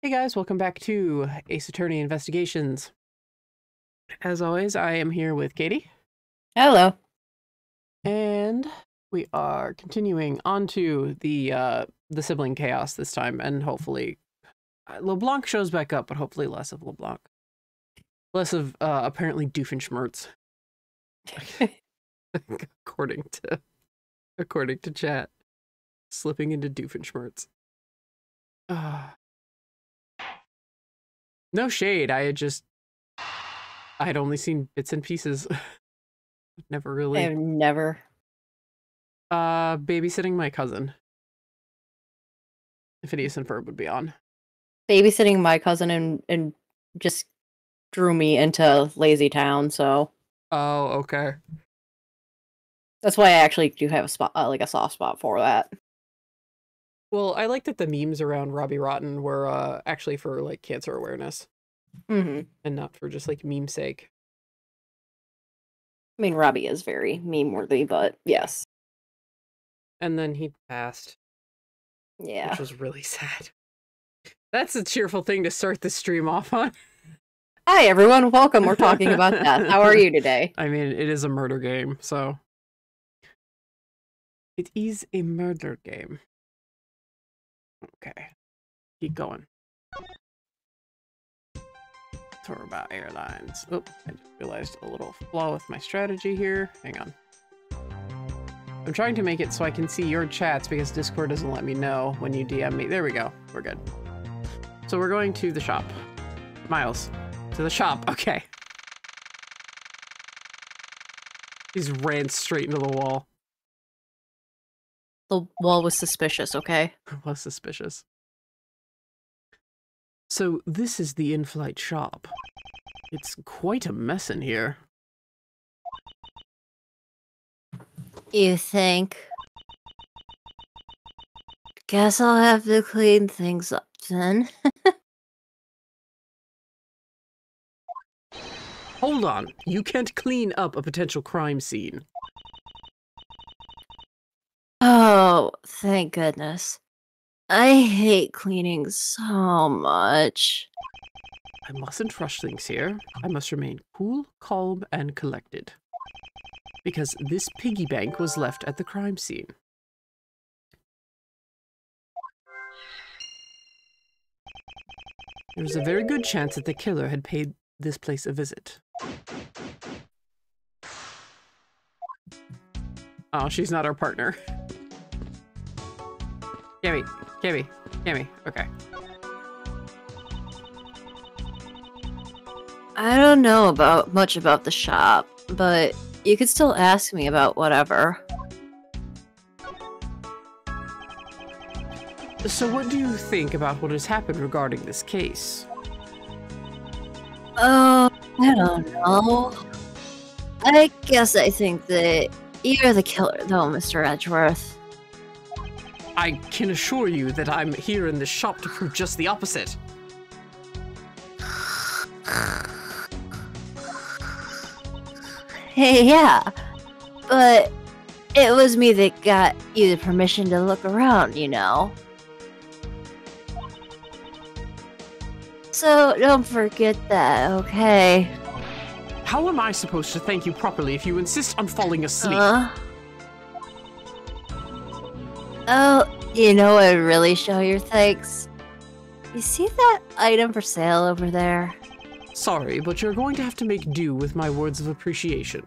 Hey guys, welcome back to Ace Attorney Investigations. As always, I am here with Katie. Hello. And we are continuing on to the sibling chaos this time, and hopefully LeBlanc shows back up, but hopefully less of LeBlanc. Less of apparently Doofenshmirtz. according to chat. Slipping into Doofenshmirtz. No shade, I had only seen bits and pieces. Never really. I've never. Babysitting my cousin. If Phineas and Ferb would be on. Babysitting my cousin and just drew me into Lazy Town, so. Oh, okay. That's why I actually do have a spot, like a soft spot for that. Well, I like that the memes around Robbie Rotten were actually for like cancer awareness. Mm-hmm. And not for just like meme sake. I mean, Robbie is very meme-worthy, but yes. And then he passed. Yeah. Which was really sad. That's a cheerful thing to start the stream off on. Hi, everyone. Welcome. We're talking about death. How are you today? I mean, it is a murder game, so. It is a murder game. Okay. Keep going. Talk about airlines. Oh, I just realized a little flaw with my strategy here. Hang on. I'm trying to make it so I can see your chats because Discord doesn't let me know when you DM me. There we go. We're good. So we're going to the shop. Miles. To the shop. Okay. He's ran straight into the wall. The wall was suspicious, okay? Was suspicious. So this is the in-flight shop. It's quite a mess in here. You think? Guess I'll have to clean things up then. Hold on. You can't clean up a potential crime scene. Oh, thank goodness. I hate cleaning so much. I mustn't rush things here. I must remain cool, calm, and collected. Because this piggy bank was left at the crime scene. There's a very good chance that the killer had paid this place a visit. Oh, she's not our partner. Kimmy. Okay. I don't know much about the shop, but you could still ask me about whatever. So what do you think about what has happened regarding this case? Oh, I don't know. I guess I think that you're the killer, though, Mr. Edgeworth. I can assure you that I'm here in this shop to prove just the opposite. Hey, yeah, but it was me that got you the permission to look around, you know? So don't forget that, okay? How am I supposed to thank you properly if you insist on falling asleep? Oh, you know what would really show your thanks? You see that item for sale over there? Sorry, but you're going to have to make do with my words of appreciation.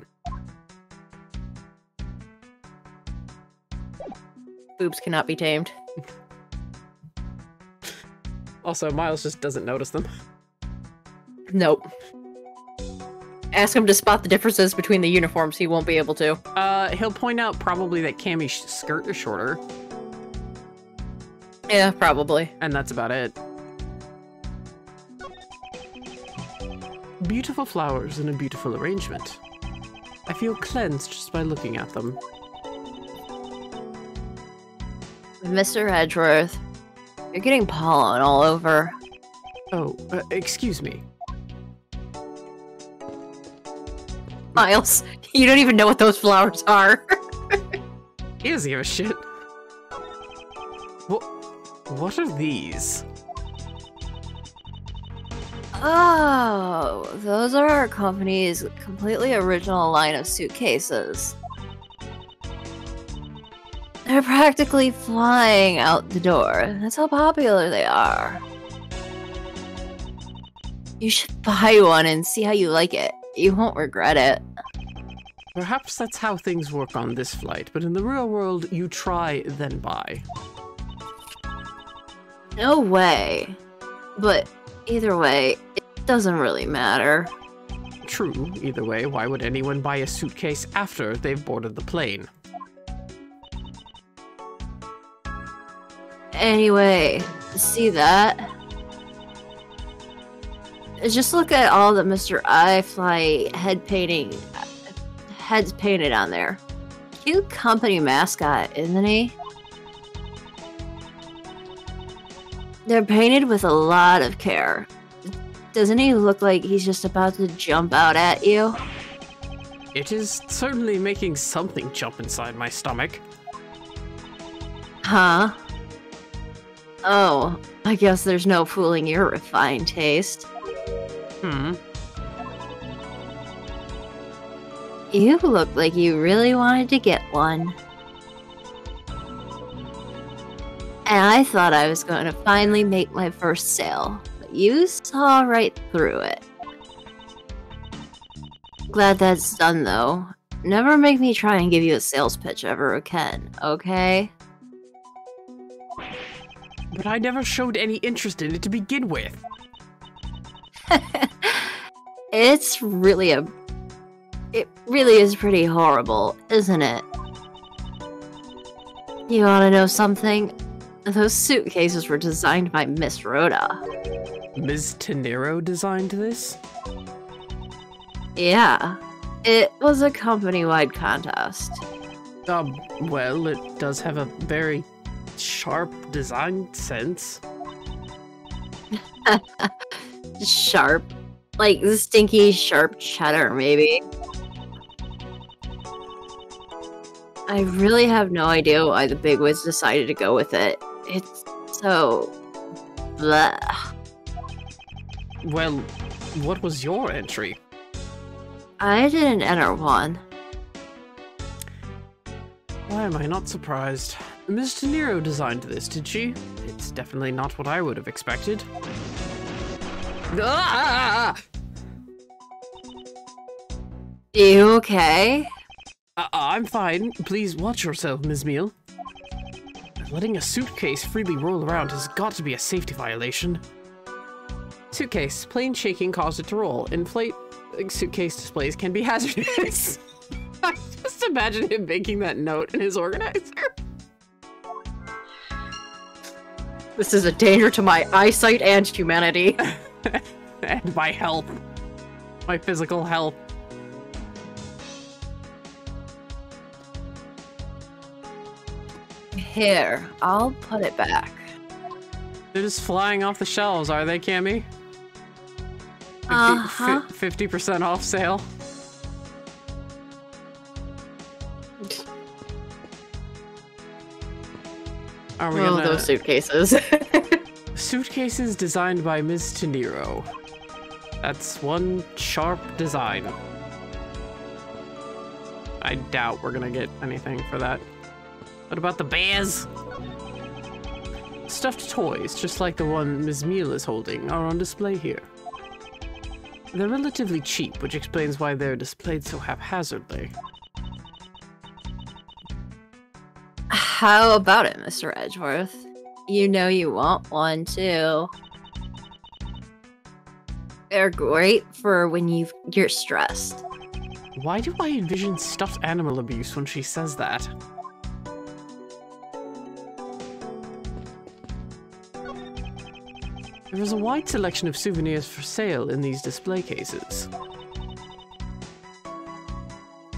Boobs cannot be tamed. Also, Miles just doesn't notice them. Nope. Ask him to spot the differences between the uniforms, he won't be able to. He'll point out probably that Cammy's skirt is shorter. Yeah, probably. And that's about it. Beautiful flowers in a beautiful arrangement. I feel cleansed just by looking at them. Mr. Edgeworth, you're getting pollen all over. Oh, excuse me. Miles, you don't even know what those flowers are. He doesn't give a shit. What are these? Oh, those are our company's completely original line of suitcases. They're practically flying out the door. That's how popular they are. You should buy one and see how you like it. You won't regret it. Perhaps that's how things work on this flight, but in the real world, you try, then buy. No way. But either way, it doesn't really matter. True, either way, why would anyone buy a suitcase after they've boarded the plane? Anyway, see that? Just look at all the Mr. iFly heads painted on there. Cute company mascot, isn't he? They're painted with a lot of care. Doesn't he look like he's just about to jump out at you? It is certainly making something jump inside my stomach. Huh? Oh, I guess there's no fooling your refined taste. You look like you really wanted to get one. And I thought I was going to finally make my first sale, but you saw right through it. Glad that's done, though. Never make me try and give you a sales pitch ever again, okay? But I never showed any interest in it to begin with. It really is pretty horrible, isn't it? You wanna know something? Those suitcases were designed by Miss Rhoda. Ms. Tenero designed this? Yeah. It was a company-wide contest. Well, it does have a very sharp design sense. Sharp. Like the stinky, sharp cheddar, maybe. I really have no idea why the bigwigs decided to go with it. It's so... blah. Well, what was your entry? I didn't enter one. Why am I not surprised? Ms. Tenero designed this, did she? It's definitely not what I would have expected. Ah! You okay? I'm fine. Please watch yourself, Ms. Meal. Letting a suitcase freely roll around has got to be a safety violation. Suitcase. Plane shaking caused it to roll. Inflate suitcase displays can be hazardous. I just imagine him making that note in his organizer. This is a danger to my eyesight and humanity. And my health. My physical health. Here, I'll put it back. They're just flying off the shelves, are they, Cammy? 50% off sale. Are we gonna... those suitcases. Suitcases designed by Ms. Tenero. That's one sharp design. I doubt we're gonna get anything for that. What about the bears? Stuffed toys, just like the one Ms. Meal is holding, are on display here. They're relatively cheap, which explains why they're displayed so haphazardly. How about it, Mr. Edgeworth? You know you want one, too. They're great for when you're stressed. Why do I envision stuffed animal abuse when she says that? There is a wide selection of souvenirs for sale in these display cases.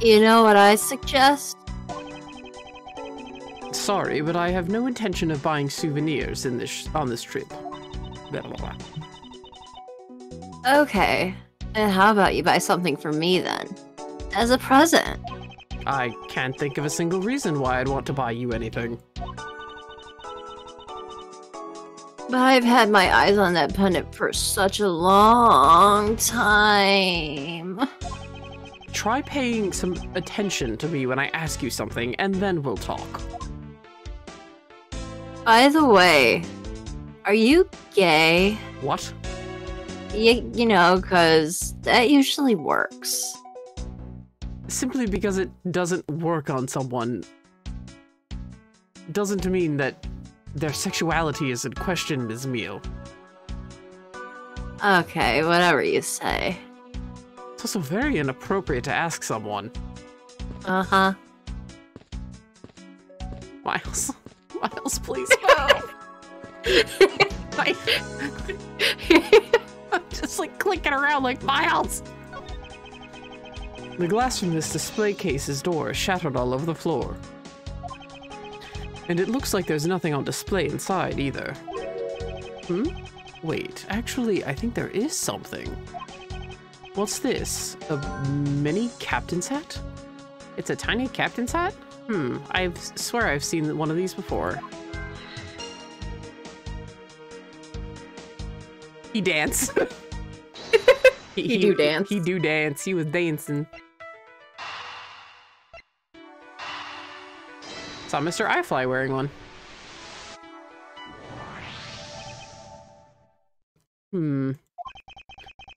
You know what I suggest? Sorry, but I have no intention of buying souvenirs on this trip. Blah, blah, blah. Okay. And how about you buy something for me then? As a present. I can't think of a single reason why I'd want to buy you anything. But I've had my eyes on that pendant for such a long time. Try paying some attention to me when I ask you something, and then we'll talk. By the way, are you gay? What? You know, cause that usually works. Simply because it doesn't work on someone doesn't mean that their sexuality is in question, Ms. Meal. Okay, whatever you say. It's also very inappropriate to ask someone. Uh-huh. Miles. Miles, please, no! I'm just like clicking around like Miles! The glass from this display case's door is shattered all over the floor. And it looks like there's nothing on display inside either. Hmm? Wait, actually, I think there is something. What's this? A mini captain's hat? It's a tiny captain's hat? I swear I've seen one of these before. He dance. He do dance. He do dance. He was dancing. Saw Mr. iFly wearing one.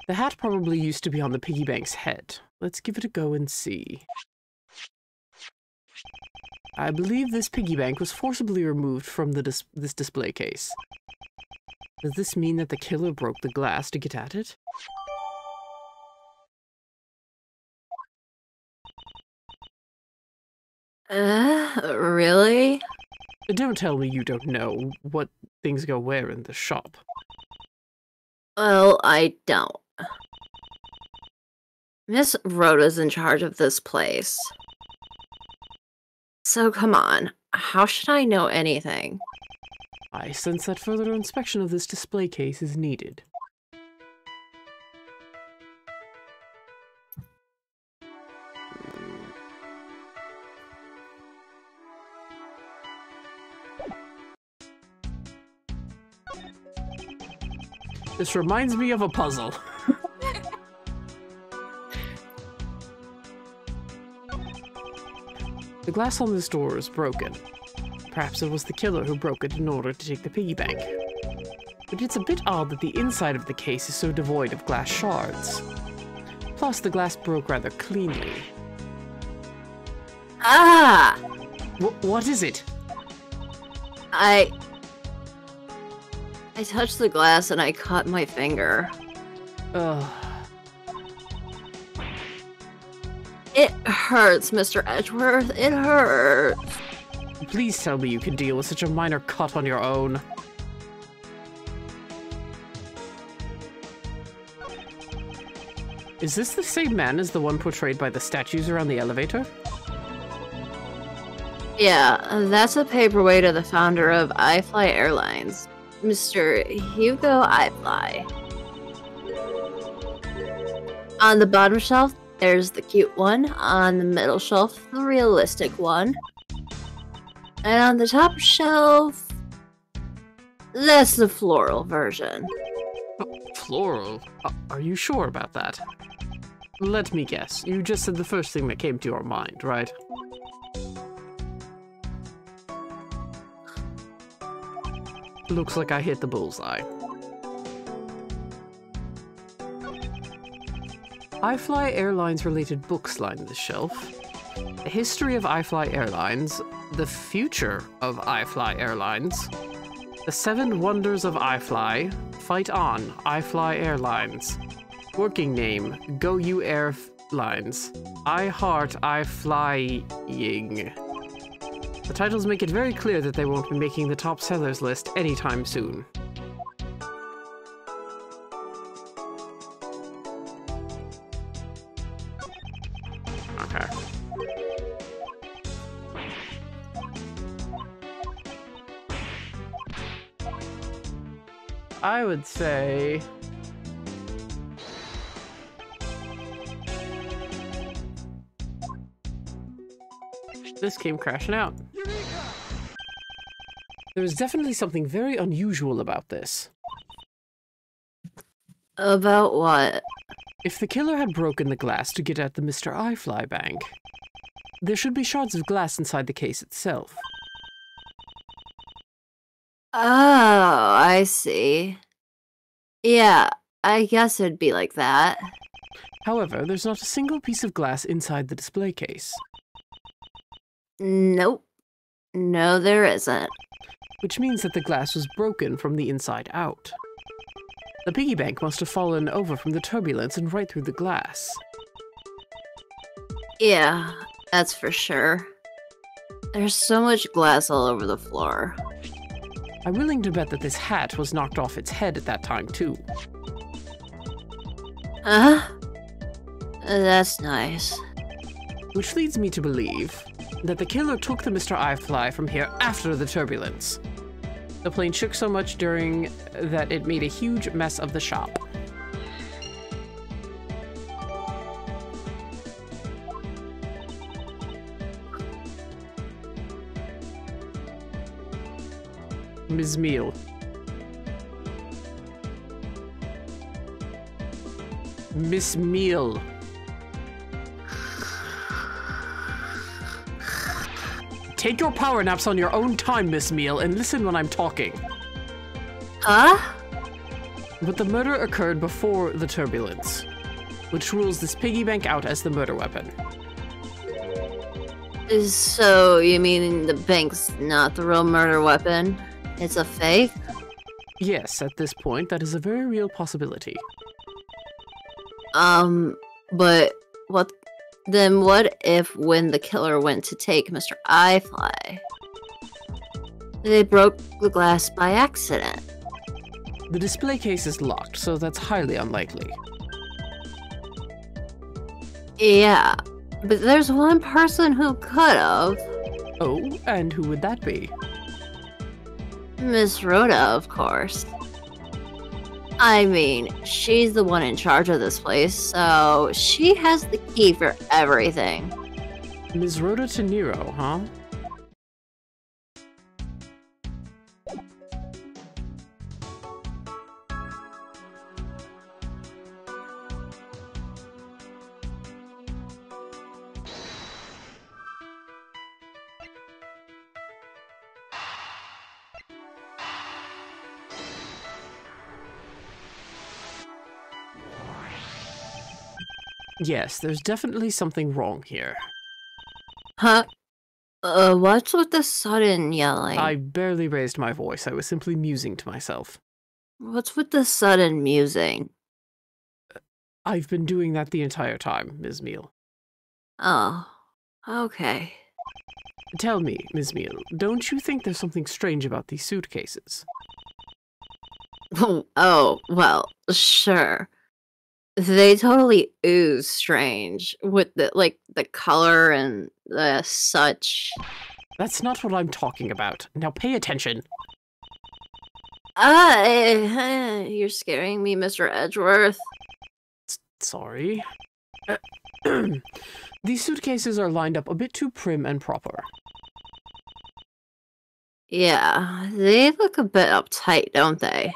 The hat probably used to be on the piggy bank's head. Let's give it a go and see. I believe this piggy bank was forcibly removed from this display case. Does this mean that the killer broke the glass to get at it? Really? Don't tell me you don't know what things go where in the shop. Well, I don't. Miss Rhoda's in charge of this place. So come on, how should I know anything? I sense that further inspection of this display case is needed. This reminds me of a puzzle. The glass on this door is broken. Perhaps it was the killer who broke it in order to take the piggy bank. But it's a bit odd that the inside of the case is so devoid of glass shards. Plus, the glass broke rather cleanly. Ah! What is it? I touched the glass and I cut my finger. Ugh. It hurts, Mr. Edgeworth. It hurts. Please tell me you can deal with such a minor cut on your own. Is this the same man as the one portrayed by the statues around the elevator? Yeah, that's a paperweight of the founder of iFly Airlines, Mr. Hugo iFly. On the bottom shelf, there's the cute one. On the middle shelf, the realistic one. And on the top shelf, that's the floral version. Oh, floral? Are you sure about that? Let me guess. You just said the first thing that came to your mind, right? Looks like I hit the bullseye. iFly Airlines related books line this shelf. A history of iFly Airlines, the future of iFly Airlines, the 7 wonders of iFly, fight on, iFly Airlines, working name, Go You Airlines, I Heart iFlying. The titles make it very clear that they won't be making the top sellers list anytime soon. Okay. I would say... this came crashing out. There is definitely something very unusual about this. About what? If the killer had broken the glass to get at the Mr. I-Fly bank, there should be shards of glass inside the case itself. Oh, I see. Yeah, I guess it'd be like that. However, there's not a single piece of glass inside the display case. Nope. No, there isn't. Which means that the glass was broken from the inside out. The piggy bank must have fallen over from the turbulence and right through the glass. Yeah, that's for sure. There's so much glass all over the floor. I'm willing to bet that this hat was knocked off its head at that time, too. Huh? That's nice. Which leads me to believe that the killer took the Mr. I-Fly from here after the turbulence. The plane shook so much during that it made a huge mess of the shop. Ms. Meal. Miss Meal. Take your power naps on your own time, Miss Meal, and listen when I'm talking. Huh? But the murder occurred before the turbulence, which rules this piggy bank out as the murder weapon. So, you mean the bank's not the real murder weapon? It's a fake? Yes, at this point, that is a very real possibility. But what... Then what if when the killer went to take Mr. I-Fly, they broke the glass by accident? The display case is locked, so that's highly unlikely. Yeah, but there's one person who could've. Oh, and who would that be? Miss Rhoda, of course. I mean, she's the one in charge of this place, so she has the key for everything. Ms. Rhoda De Niro, huh? Yes, there's definitely something wrong here. Huh? What's with the sudden yelling? I barely raised my voice. I was simply musing to myself. What's with the sudden musing? I've been doing that the entire time, Ms. Meal. Oh, okay. Tell me, Ms. Meal, don't you think there's something strange about these suitcases? Oh, well, sure. They totally ooze strange with the color and the such. That's not what I'm talking about. Now pay attention. You're scaring me, Mr. Edgeworth. Sorry. These suitcases are lined up a bit too prim and proper. Yeah, they look a bit uptight, don't they?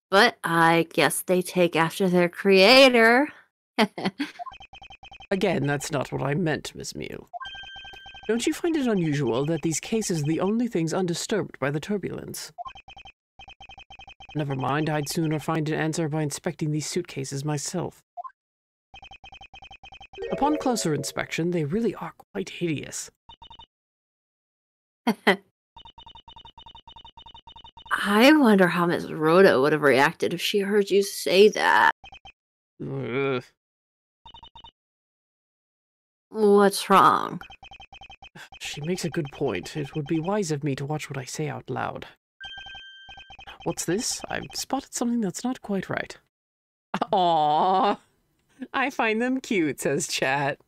But I guess they take after their creator. Again, that's not what I meant, Miss Meal. Don't you find it unusual that these cases are the only things undisturbed by the turbulence? Never mind, I'd sooner find an answer by inspecting these suitcases myself. Upon closer inspection, they really are quite hideous. I wonder how Miss Rhoda would have reacted if she heard you say that. Ugh. What's wrong? She makes a good point. It would be wise of me to watch what I say out loud. What's this? I've spotted something that's not quite right. Aww. I find them cute, says chat.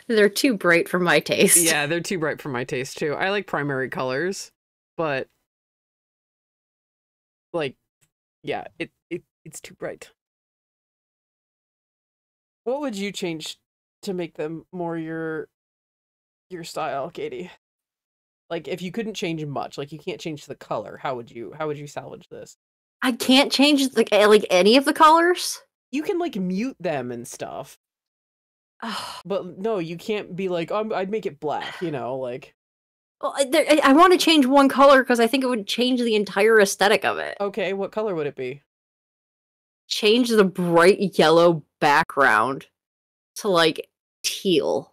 They're too bright for my taste. Yeah, they're too bright for my taste, too. I like primary colors, but... like, yeah, it's too bright. What would you change to make them more your style, Katie? Like, if you couldn't change much, like you can't change the color, how would you salvage this? I can't change like any of the colors. You can like mute them and stuff. But no, you can't be like, oh, I'd make it black, you know, like. Well, I want to change one color because I think it would change the entire aesthetic of it. Okay, what color would it be? Change the bright yellow background to like teal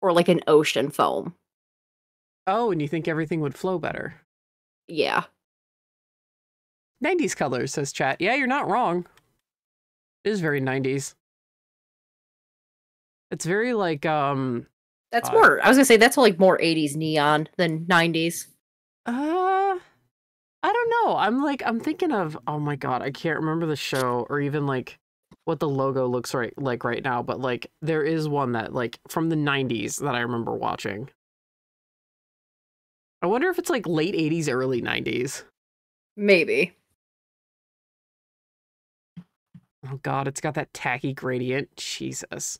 or like an ocean foam. Oh, and you think everything would flow better? Yeah. 90s colors, says chat. Yeah, you're not wrong. It is very 90s. It's very like, That's more, I was gonna say that's like more 80s neon than 90s. I don't know. I'm thinking of, oh my god, I can't remember the show or even like what the logo looks like right now, but like there is one that like from the 90s that I remember watching. I wonder if it's like late 80s, early 90s. Maybe. Oh god, it's got that tacky gradient. Jesus.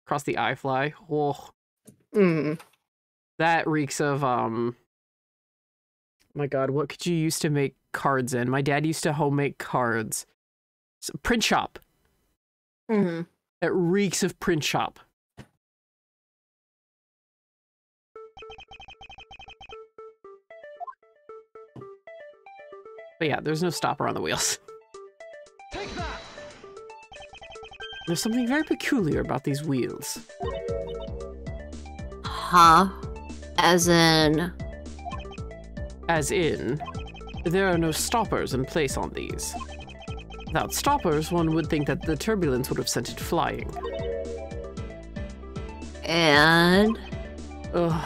Across the eye fly. Oh. That reeks of, my god, what could you use to make cards in? My dad used to homemade cards. So, print shop. It reeks of print shop. But yeah, there's no stopper on the wheels. Take that. There's something very peculiar about these wheels. Huh? As in, there are no stoppers in place on these. Without stoppers, one would think that the turbulence would have sent it flying. and Ugh.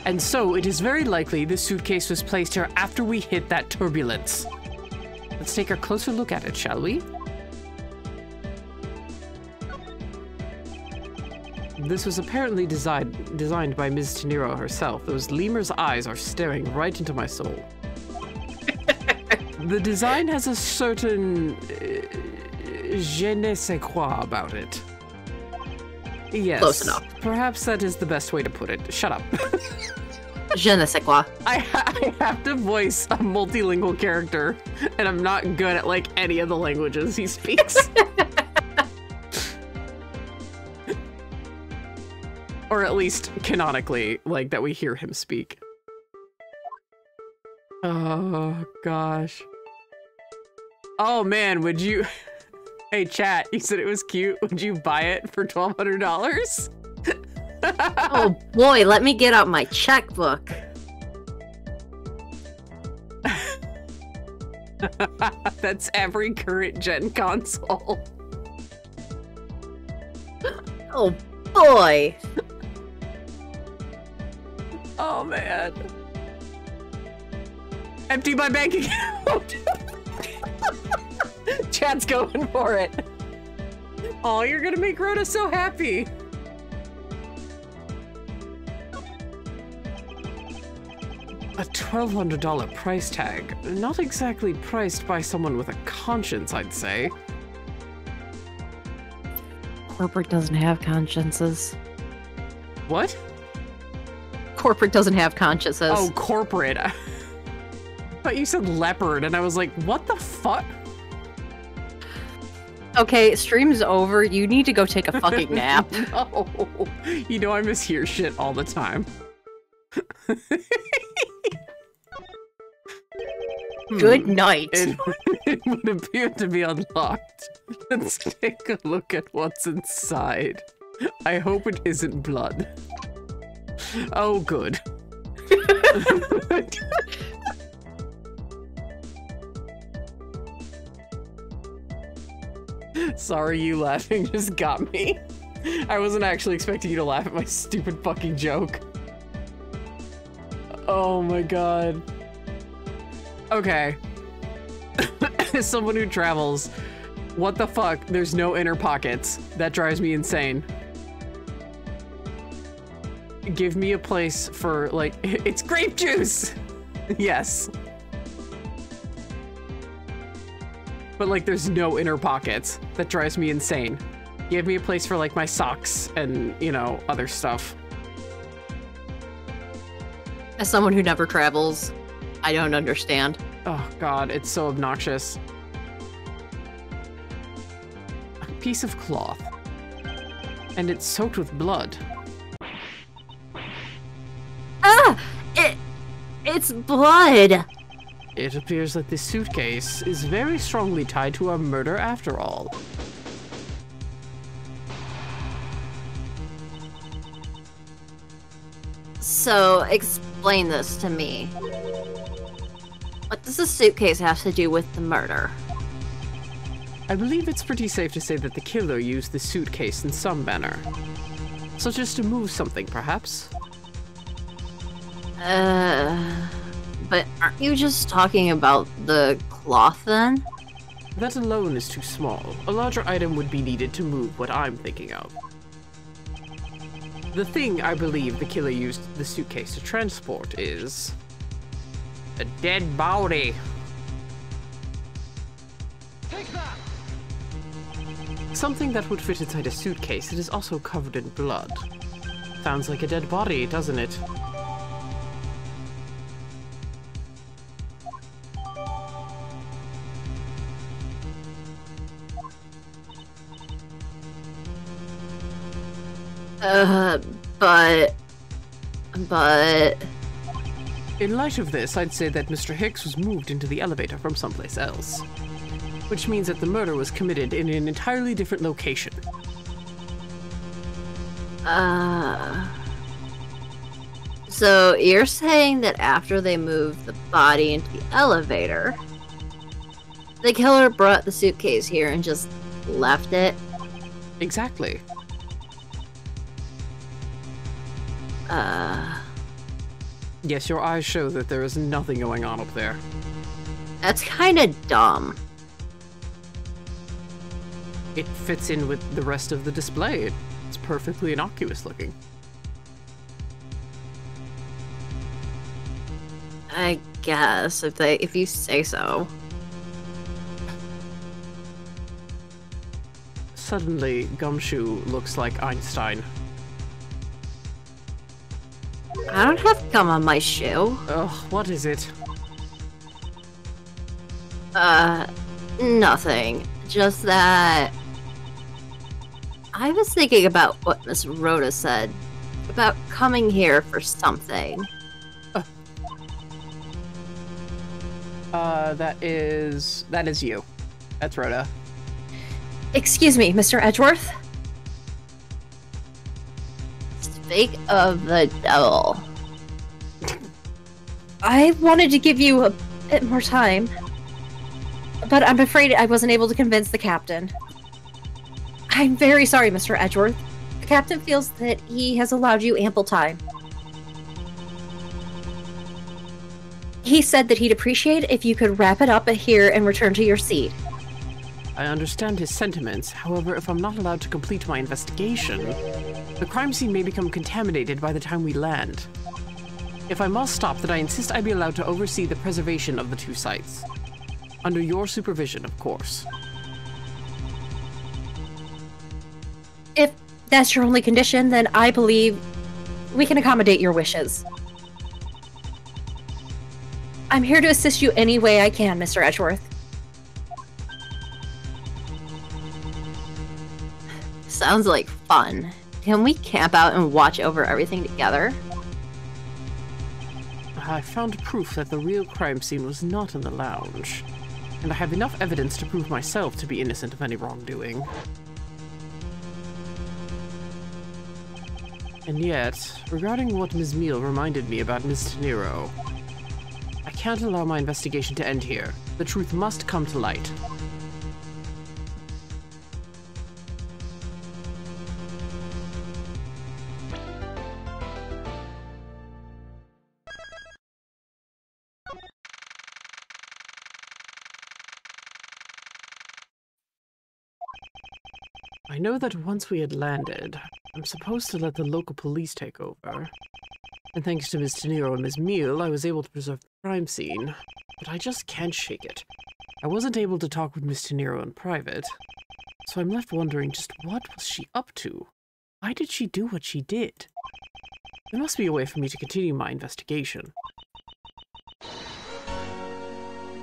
And so, it is very likely this suitcase was placed here after we hit that turbulence. Let's take a closer look at it, shall we? This was apparently designed by Ms. Teniro herself. Those lemur's eyes are staring right into my soul. The design has a certain je ne sais quoi about it. Yes. Close enough. Perhaps that is the best way to put it. Shut up. je ne sais quoi. I have to voice a multilingual character, and I'm not good at, like, any of the languages he speaks. Or at least canonically, like, that we hear him speak. Oh, gosh. Oh, man, would you... Hey, chat, you said it was cute. Would you buy it for $1,200? Oh boy, let me get out my checkbook. That's every current gen console. Oh boy. Oh man. Empty my bank account. Chat's going for it. Oh, you're gonna make Rhoda so happy. A $1,200 price tag. Not exactly priced by someone with a conscience, I'd say. Corporate doesn't have consciences. What? Corporate doesn't have consciences. Oh, corporate. I thought you said leopard, and I was like, what the fuck? Okay, stream's over. You need to go take a fucking nap. No. You know I mishear shit all the time. Good night. It would appear to be unlocked. Let's take a look at what's inside. I hope it isn't blood. Oh, good. Sorry, you laughing just got me. I wasn't actually expecting you to laugh at my stupid fucking joke. Oh my god. Okay. As someone who travels, what the fuck? There's no inner pockets. That drives me insane. Give me a place for, like, it's grape juice! Yes. But, like, there's no inner pockets. That drives me insane. Give me a place for, like, my socks and, you know, other stuff. As someone who never travels, I don't understand. Oh god, it's so obnoxious. A piece of cloth. And it's soaked with blood. Ah! It's blood! It appears that this suitcase is very strongly tied to a murder after all. So, explain this to me. What does the suitcase have to do with the murder? I believe it's pretty safe to say that the killer used the suitcase in some manner. Such as to move something, perhaps? But aren't you just talking about the cloth then? That alone is too small. A larger item would be needed to move what I'm thinking of. The thing I believe the killer used the suitcase to transport is... a dead body. Take that! Something that would fit inside a suitcase that is also covered in blood. Sounds like a dead body, doesn't it? But... In light of this, I'd say that Mr. Hicks was moved into the elevator from someplace else. Which means that the murder was committed in an entirely different location. So you're saying that after they moved the body into the elevator, the killer brought the suitcase here and just left it? Exactly. Yes, your eyes show that there is nothing going on up there. That's kinda dumb. It fits in with the rest of the display. It's perfectly innocuous looking. I guess, if you say so. Suddenly, Gumshoe looks like Einstein. I don't have gum on my shoe. Ugh, what is it? Nothing. Just that... I was thinking about what Miss Rhoda said. About coming here for something. That is you. That's Rhoda. Excuse me, Mr. Edgeworth? Speak of the devil. I wanted to give you a bit more time, but I'm afraid I wasn't able to convince the captain. I'm very sorry, Mr. Edgeworth. The captain feels that he has allowed you ample time. He said that he'd appreciate if you could wrap it up here and return to your seat. I understand his sentiments. However, if I'm not allowed to complete my investigation, the crime scene may become contaminated by the time we land. If I must stop, then I insist I be allowed to oversee the preservation of the two sites. Under your supervision, of course. If that's your only condition, then I believe we can accommodate your wishes. I'm here to assist you any way I can, Mr. Edgeworth. Sounds like fun. Can we camp out and watch over everything together? I found proof that the real crime scene was not in the lounge, and I have enough evidence to prove myself to be innocent of any wrongdoing. And yet, regarding what Ms. Meal reminded me about Ms. Tenero, I can't allow my investigation to end here. The truth must come to light. I know that once we had landed, I'm supposed to let the local police take over. And thanks to Ms. Tenero and Ms. Meal, I was able to preserve the crime scene. But I just can't shake it. I wasn't able to talk with Ms. Tenero in private. So I'm left wondering just what was she up to? Why did she do what she did? There must be a way for me to continue my investigation.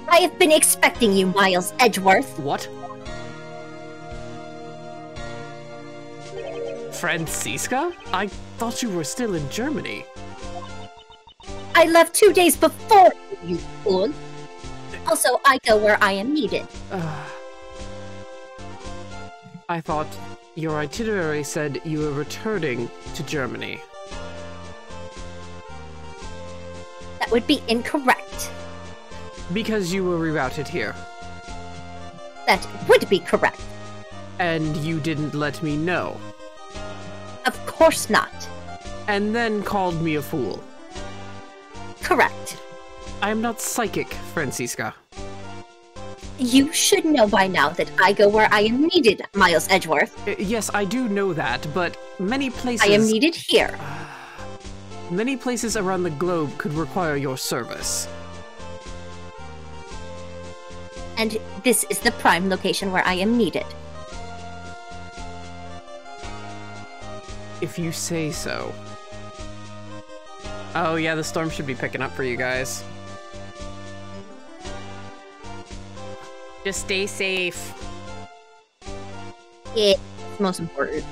I have been expecting you, Miles Edgeworth. What? Franziska? I thought you were still in Germany. I left 2 days before you, fool. Also, I go where I am needed. I thought your itinerary said you were returning to Germany. That would be incorrect. Because you were rerouted here. That would be correct. And you didn't let me know. Of course not. And then called me a fool. Correct. I am not psychic, Franziska. You should know by now that I go where I am needed, Miles Edgeworth. Yes, I do know that, but many places... I am needed here. Many places around the globe could require your service. And this is the prime location where I am needed. If you say so. Oh yeah, the storm should be picking up for you guys. Just stay safe. It's most important.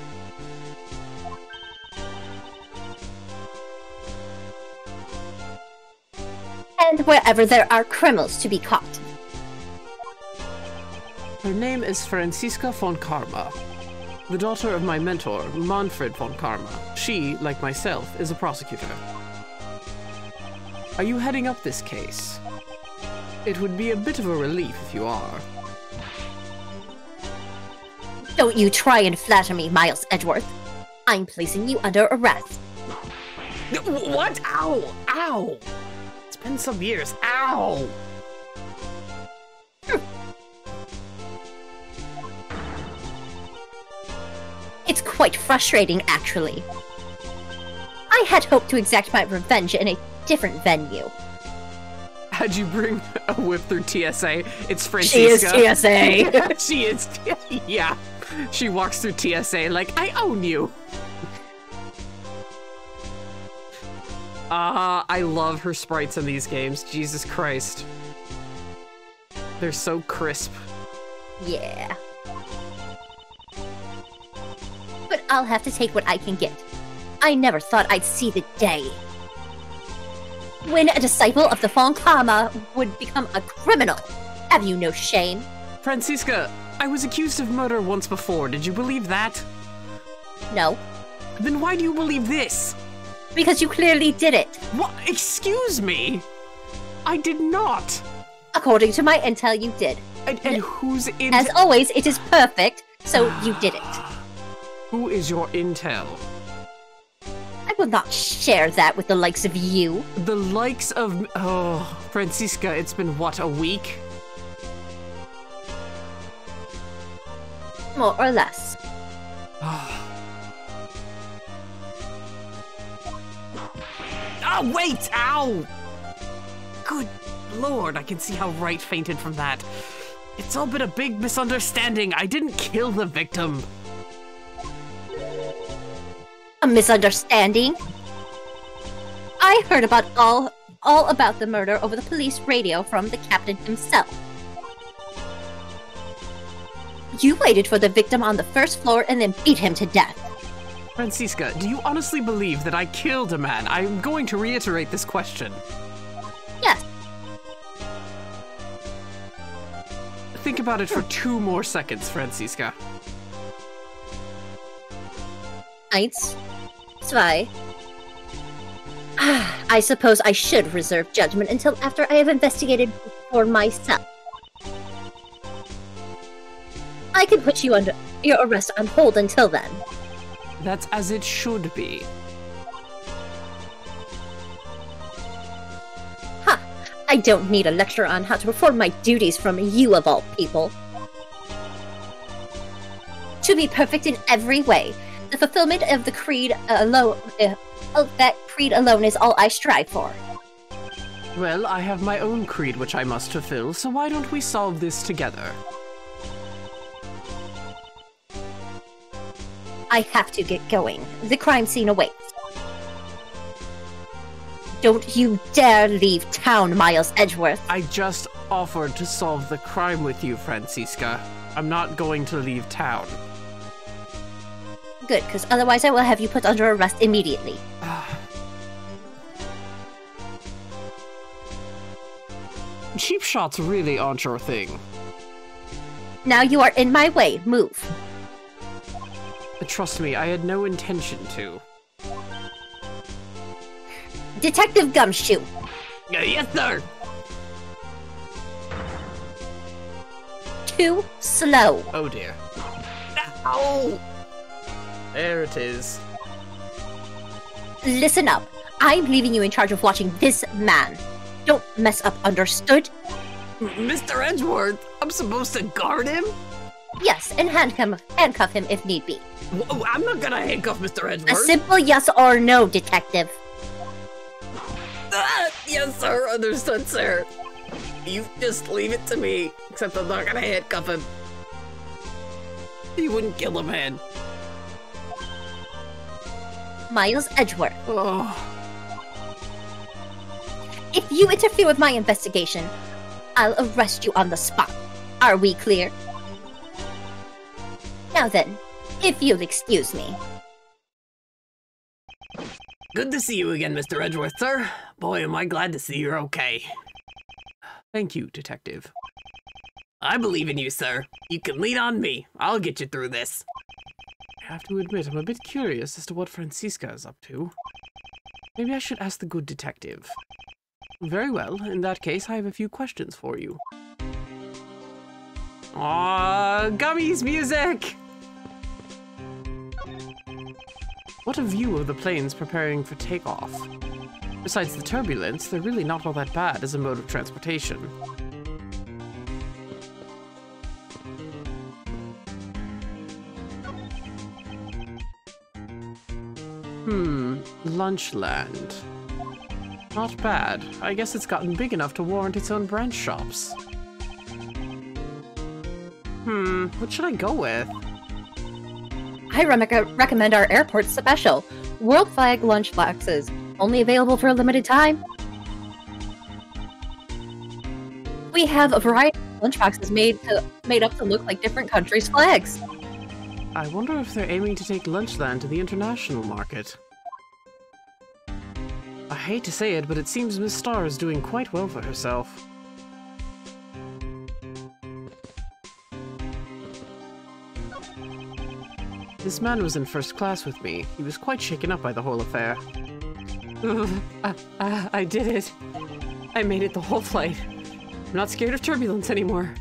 And wherever there are criminals to be caught. Her name is Franziska von Karma, the daughter of my mentor, Manfred von Karma. She, like myself, is a prosecutor. Are you heading up this case? It would be a bit of a relief if you are. Don't you try and flatter me, Miles Edgeworth. I'm placing you under arrest. What? Ow! Ow! It's been some years. Ow! It's quite frustrating, actually. I had hoped to exact my revenge in a different venue. How'd you bring a whip through TSA? It's Franziska. She is TSA! She is... Yeah. She walks through TSA like, I own you! I love her sprites in these games. Jesus Christ. They're so crisp. Yeah. But I'll have to take what I can get. I never thought I'd see the day when a disciple of the Von Karma would become a criminal. Have you no shame? Franziska, I was accused of murder once before. Did you believe that? No. Then why do you believe this? Because you clearly did it. What? Excuse me? I did not. According to my intel, you did. And whose intel? As always, it is perfect, so you did it. Who is your intel? I will not share that with the likes of you. The likes of... Oh, Franziska, it's been, what, a week? More or less. Oh, wait! Ow! Good lord, I can see how Wright fainted from that. It's all been a big misunderstanding. I didn't kill the victim. A misunderstanding? I heard about all about the murder over the police radio from the captain himself. You waited for the victim on the first floor and then beat him to death. Franziska, do you honestly believe that I killed a man? I'm going to reiterate this question. Yes. Think about it for 2 more seconds, Franziska. 1, 2. I suppose I should reserve judgment until after I have investigated for myself. I can put you under your arrest on hold until then. That's as it should be. Ha! I don't need a lecture on how to perform my duties from you of all people. To be perfect in every way, the fulfillment of the creed alone, that creed alone is all I strive for. Well, I have my own creed which I must fulfill, so why don't we solve this together? I have to get going. The crime scene awaits. Don't you dare leave town, Miles Edgeworth. I just offered to solve the crime with you, Francisca. I'm not going to leave town. Good, because otherwise I will have you put under arrest immediately. Cheap shots really aren't your thing. Now you are in my way. Move. Trust me, I had no intention to. Detective Gumshoe. Yes, sir! Too slow. Oh dear. Ow! There it is. Listen up. I'm leaving you in charge of watching this man. Don't mess up, understood? Mr. Edgeworth, I'm supposed to guard him? Yes, and handcuff him if need be. I'm not gonna handcuff Mr. Edgeworth. A simple yes or no, detective. Yes, sir. Understood, sir. You just leave it to me. Except I'm not gonna handcuff him. He wouldn't kill a man. Miles Edgeworth. Oh. If you interfere with my investigation, I'll arrest you on the spot. Are we clear? Now then, if you'll excuse me. Good to see you again, Mr. Edgeworth, sir. Boy, am I glad to see you're okay. Thank you, Detective. I believe in you, sir. You can lean on me. I'll get you through this. I have to admit, I'm a bit curious as to what Francisca is up to. Maybe I should ask the good detective. Very well. In that case, I have a few questions for you. Aww, Gummies music! What a view of the planes preparing for takeoff. Besides the turbulence, they're really not all that bad as a mode of transportation. Lunchland. Not bad. I guess it's gotten big enough to warrant its own branch shops. What should I go with? I recommend our airport special. World flag lunch boxes. Only available for a limited time. We have a variety of lunch boxes made up to look like different countries' flags. I wonder if they're aiming to take Lunchland to the international market. I hate to say it, but it seems Miss Star is doing quite well for herself. This man was in first class with me. He was quite shaken up by the whole affair. I did it. I made it the whole flight. I'm not scared of turbulence anymore.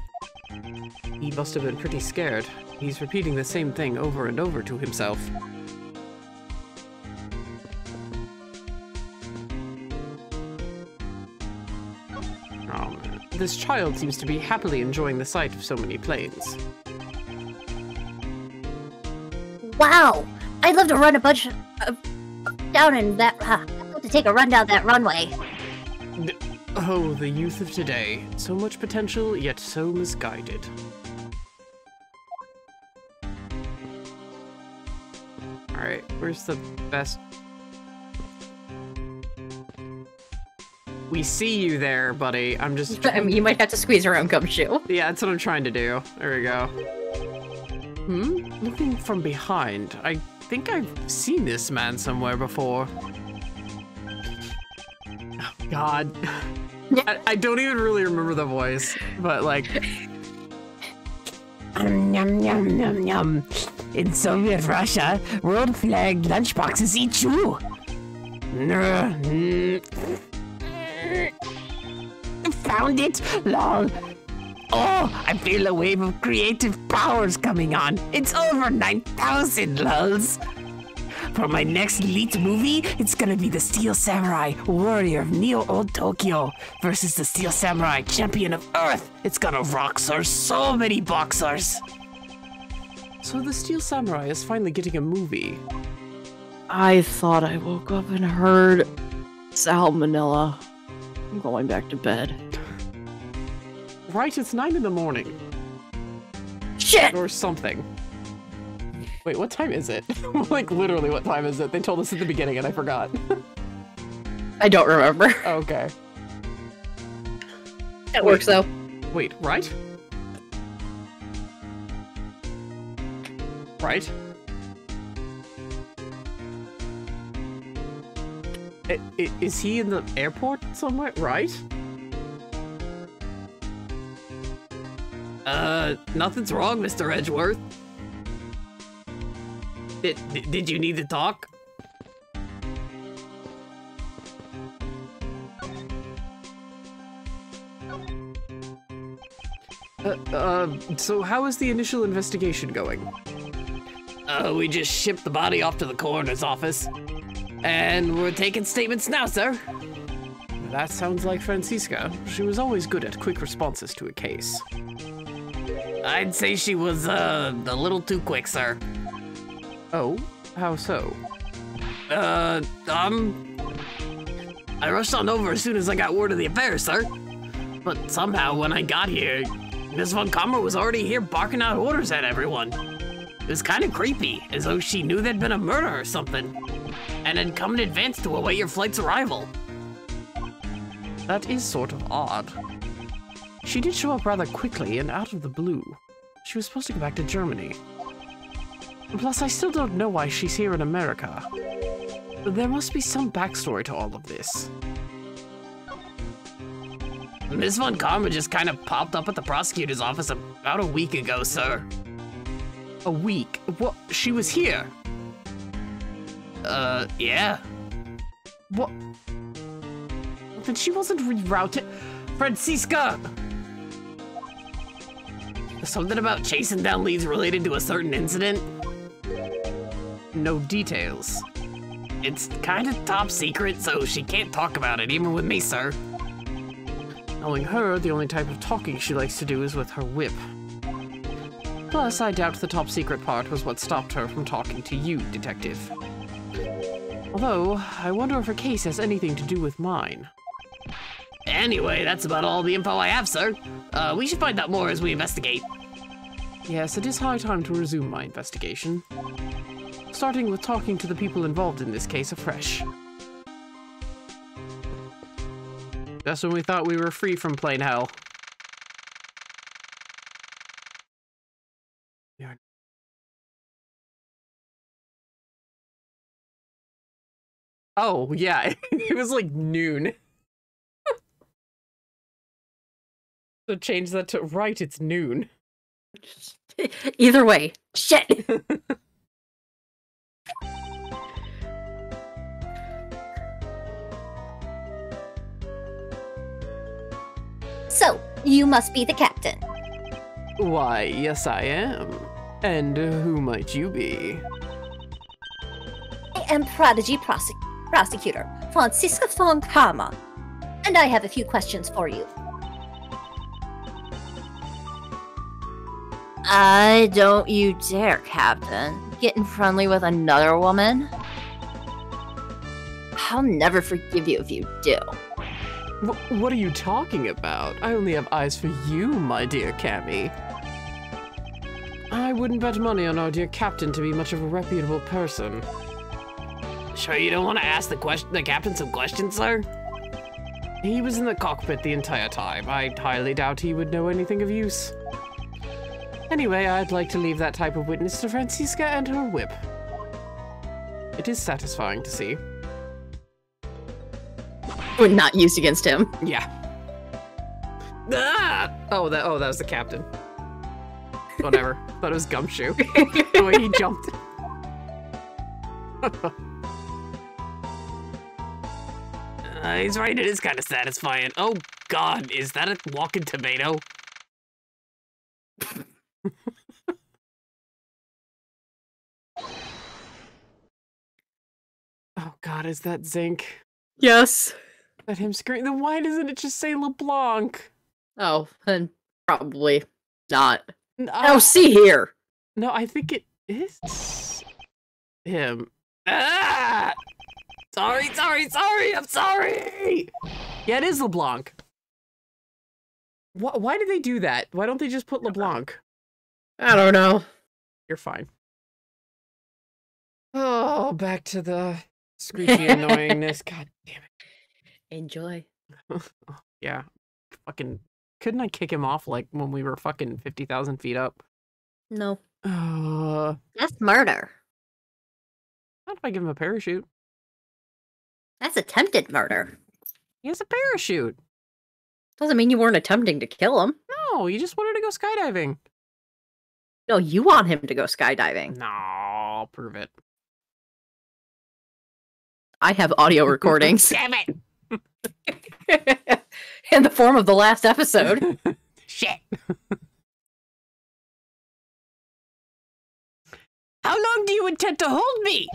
He must have been pretty scared. He's repeating the same thing over and over to himself. Oh man. This child seems to be happily enjoying the sight of so many planes. Wow! I'd love to run a bunch down in that. I'd love to take a run down that runway. Oh, the youth of today. So much potential, yet so misguided. Alright, where's the best? We see you there, buddy. I'm just... I mean, you might have to squeeze your own gumshoe. Yeah, that's what I'm trying to do. There we go. Looking from behind. I think I've seen this man somewhere before. Oh, God. I don't even really remember the voice, but like... Yum, yum, yum, yum. In Soviet Russia, world flag lunchboxes eat you. Found it, lol. Oh, I feel a wave of creative powers coming on. It's over 9,000 lulz. For my next elite movie, it's gonna be the Steel Samurai, warrior of Neo-Old Tokyo, versus the Steel Samurai, champion of Earth. It's gonna rock so many boxers. So the Steel Samurai is finally getting a movie. I thought I woke up and heard salmonella. I'm going back to bed. Right, it's 9 in the morning. Shit! Or something. Wait, what time is it? Like, literally, what time is it? They told us at the beginning and I forgot. I don't remember. Okay. That works though. Wait, right? Right? Is he in the airport somewhere? Right? Nothing's wrong, Mr. Edgeworth. Did you need to talk? So how is the initial investigation going? We just shipped the body off to the coroner's office. And we're taking statements now, sir. That sounds like Francisca. She was always good at quick responses to a case. I'd say she was, a little too quick, sir. Oh? How so? I rushed on over as soon as I got word of the affair, sir. But somehow, when I got here, Miss Von Kammer was already here barking out orders at everyone. It was kind of creepy, as though she knew there'd been a murder or something, and had come in advance to await your flight's arrival. That is sort of odd. She did show up rather quickly and out of the blue. She was supposed to go back to Germany. Plus, I still don't know why she's here in America. There must be some backstory to all of this. Miss Von Karma just kind of popped up at the prosecutor's office about a week ago, sir. A week? What? She was here? Yeah. What? Then she wasn't rerouted. Francisca! Something about chasing down leads related to a certain incident? No details. It's kind of top secret, so she can't talk about it, even with me, sir. Knowing her, the only type of talking she likes to do is with her whip. Plus, I doubt the top secret part was what stopped her from talking to you, Detective. Although, I wonder if her case has anything to do with mine. Anyway, that's about all the info I have, sir. We should find out more as we investigate. Yes, it is high time to resume my investigation. Starting with talking to the people involved in this case afresh. Just when we thought we were free from plain hell. Yeah. Oh, yeah, it was like noon. So change that to right, it's noon. Either way. Shit! So, you must be the captain. Why, yes I am. And who might you be? I am Prodigy Prosecutor Francisca von Karma, and I have a few questions for you. Don't you dare, Captain. Getting friendly with another woman? I'll never forgive you if you do. What are you talking about? I only have eyes for you, my dear Cammy. I wouldn't bet money on our dear captain to be much of a reputable person. Sure you don't want to ask the captain some questions, sir? He was in the cockpit the entire time. I highly doubt he would know anything of use. Anyway, I'd like to leave that type of witness to Francisca and her whip. It is satisfying to see. But not used against him. Yeah. Ah! Oh, that was the captain. Whatever. Thought it was Gumshoe. The way he jumped. He's right, it is kind of satisfying. Oh god, is that a walking tomato? Oh god, is that Zinc? Yes. Let him scream. Then why doesn't it just say LeBlanc? Oh, then probably not. Oh, see here! No, I think it is him. Ah! Sorry, I'm sorry! Yeah, it is LeBlanc. Why did they do that? Why don't they just put LeBlanc? I don't know. You're fine. Oh, back to the screechy annoyingness. God damn it. Enjoy. Yeah. Fucking, couldn't I kick him off like when we were fucking 50,000 feet up? No. How That's murder. if I give him a parachute? That's attempted murder. He has a parachute. Doesn't mean you weren't attempting to kill him. No, you just wanted to go skydiving. No, you want him to go skydiving. No, I'll prove it. I have audio recordings. Damn it! In the form of the last episode. Shit! How long do you intend to hold me?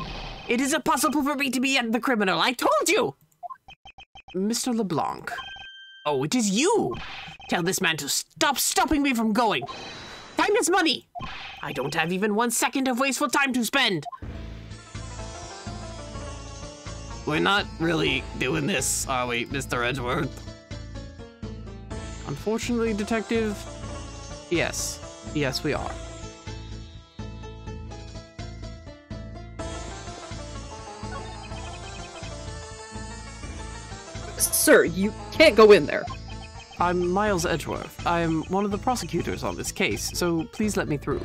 It is impossible for me to be the criminal, I told you! Mr. LeBlanc. Oh, it is you! Tell this man to stop stopping me from going! Time is money! I don't have even 1 second of wasteful time to spend! We're not really doing this, are we, Mr. Edgeworth? Unfortunately, Detective, yes. Yes, we are. Sir, you can't go in there. I'm Miles Edgeworth. I'm one of the prosecutors on this case, so please let me through.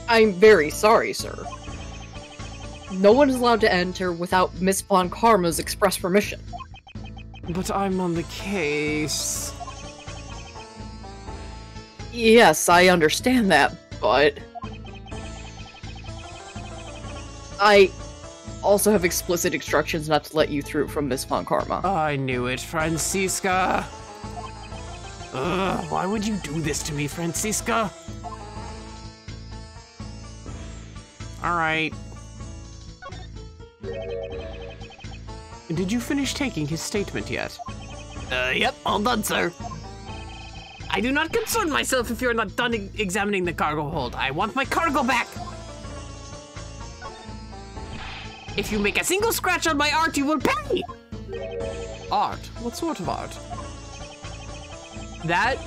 I'm very sorry, sir. No one is allowed to enter without Miss Von Karma's express permission. But I'm on the case. Yes, I understand that, but... I also have explicit instructions not to let you through from Miss Von Karma. I knew it, Francisca. Ugh, why would you do this to me, Francisca? Alright. Did you finish taking his statement yet? Yep, all done, sir. I do not concern myself if you're not done examining the cargo hold. I want my cargo back! If you make a single scratch on my art, you will pay! Art? What sort of art? That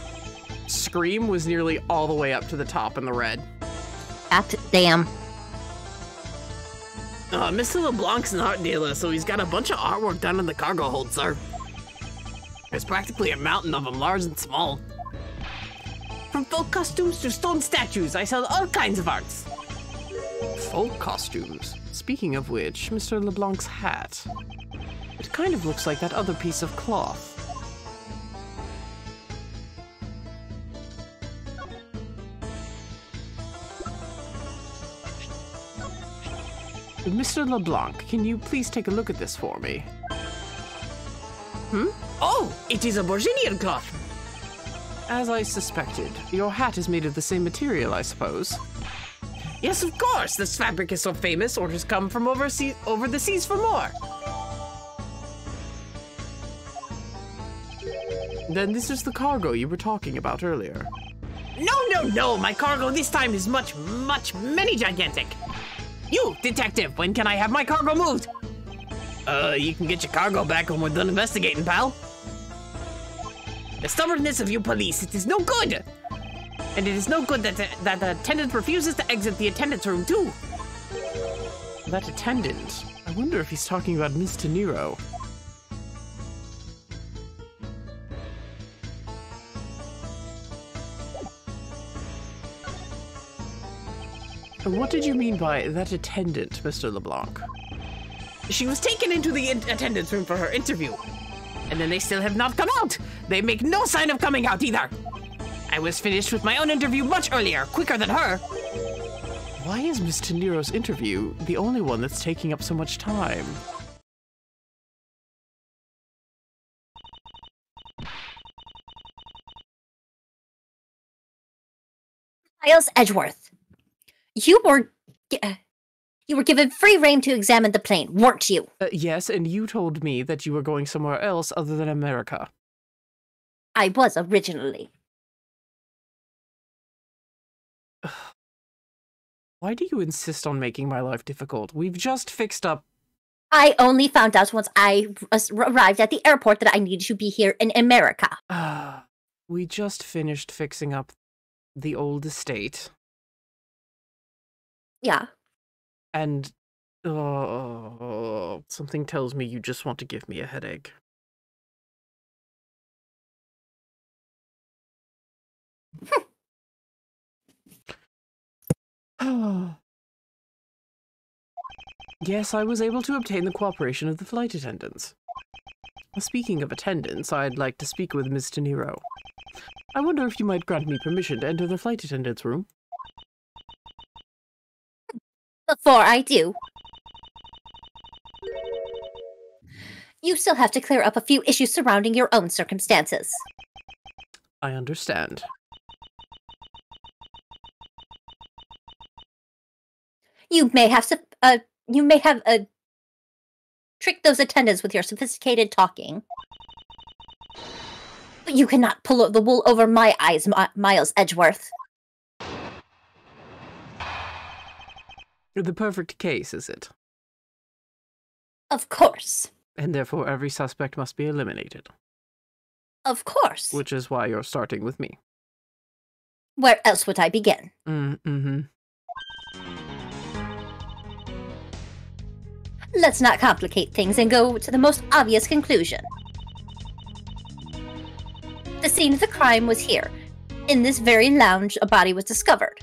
scream was nearly all the way up to the top in the red. Damn. Mr. LeBlanc's an art dealer, so he's got a bunch of artwork done in the cargo hold, sir. There's practically a mountain of them, large and small. From folk costumes to stone statues, I sell all kinds of arts. Folk costumes. Speaking of which, Mr. LeBlanc's hat. It kind of looks like that other piece of cloth. Mr. LeBlanc, can you please take a look at this for me? Oh, it is a Borginian cloth. As I suspected, your hat is made of the same material, I suppose. Yes, of course. This fabric is so famous, orders come from over the seas for more. Then this is the cargo you were talking about earlier. No, my cargo this time is many gigantic. You, detective, when can I have my cargo moved? You can get your cargo back when we're done investigating, pal. The stubbornness of you police, it is no good. And it is no good that the attendant refuses to exit the attendant's room, too. That attendant? I wonder if he's talking about Mr. Nero. What did you mean by that attendant, Mr. LeBlanc? She was taken into the attendant's room for her interview. And then they still have not come out. They make no sign of coming out either. I was finished with my own interview much earlier, quicker than her. Why is Mr. Nero's interview the only one that's taking up so much time? Miles Edgeworth, you were given free rein to examine the plane, weren't you? Yes, and you told me that you were going somewhere else other than America. I was originally. Why do you insist on making my life difficult? We've just fixed up... I only found out once I arrived at the airport that I needed to be here in America. We just finished fixing up the old estate. Yeah. And Oh, something tells me you just want to give me a headache. Yes, I was able to obtain the cooperation of the flight attendants. Speaking of attendants, I'd like to speak with Miss De Niro. I wonder if you might grant me permission to enter the flight attendant's room. Before I do, you still have to clear up a few issues surrounding your own circumstances. I understand. You may have tricked those attendants with your sophisticated talking. But you cannot pull the wool over my eyes, Miles Edgeworth. The perfect case, is it? Of course. And therefore every suspect must be eliminated. Of course. Which is why you're starting with me. Where else would I begin? Mm-hmm. Let's not complicate things and go to the most obvious conclusion. The scene of the crime was here. In this very lounge, a body was discovered.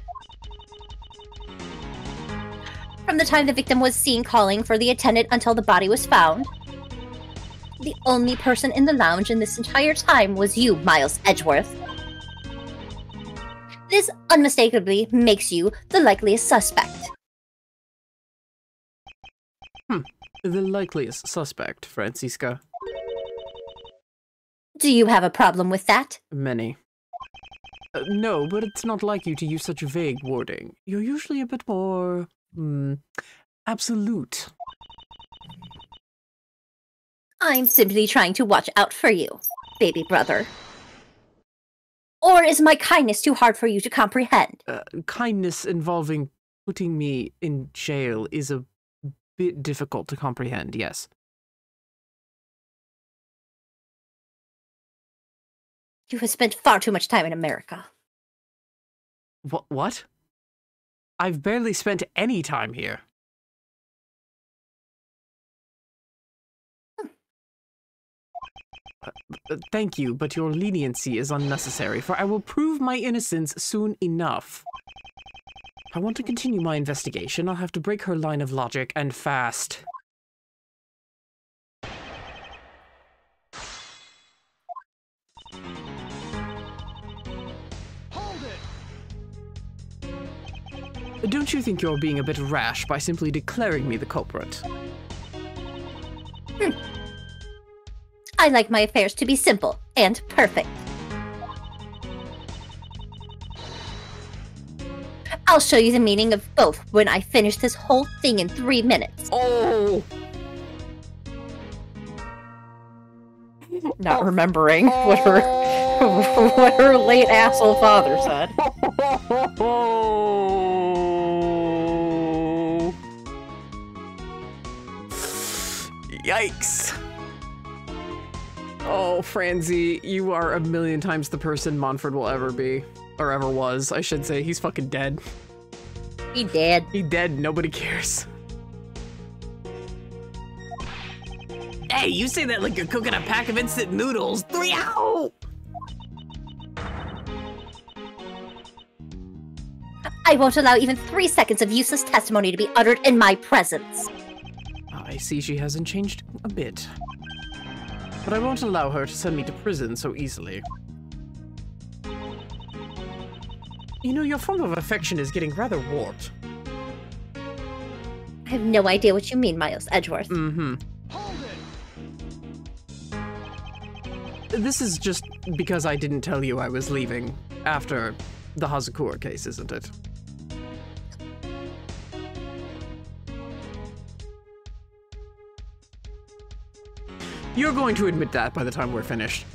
From the time the victim was seen calling for the attendant until the body was found, the only person in the lounge in this entire time was you, Miles Edgeworth. This unmistakably makes you the likeliest suspect. The likeliest suspect, Francisca. Do you have a problem with that? Many. No, but it's not like you to use such vague wording. You're usually a bit more... absolute. I'm simply trying to watch out for you, baby brother. Or is my kindness too hard for you to comprehend? Kindness involving putting me in jail is a bit difficult to comprehend, yes. You have spent far too much time in America. What? I've barely spent any time here. Thank you, but your leniency is unnecessary, for I will prove my innocence soon enough. If I want to continue my investigation, I'll have to break her line of logic, and fast. Hold it! Don't you think you're being a bit rash by simply declaring me the culprit? I like my affairs to be simple and perfect. I'll show you the meaning of both when I finish this whole thing in 3 minutes. Oh! Not remembering what her late asshole father said. Yikes. Oh, Franzi, you are a million times the person Montford will ever be. Or ever was, I should say. He's fucking dead. He dead. He dead, nobody cares. Hey, you say that like you're cooking a pack of instant noodles. 3 out! I won't allow even 3 seconds of useless testimony to be uttered in my presence. I see she hasn't changed a bit. But I won't allow her to send me to prison so easily. You know, your form of affection is getting rather warped. I have no idea what you mean, Miles Edgeworth. Mm-hmm. Hold it! This is just because I didn't tell you I was leaving after the Hazakura case, isn't it? You're going to admit that by the time we're finished.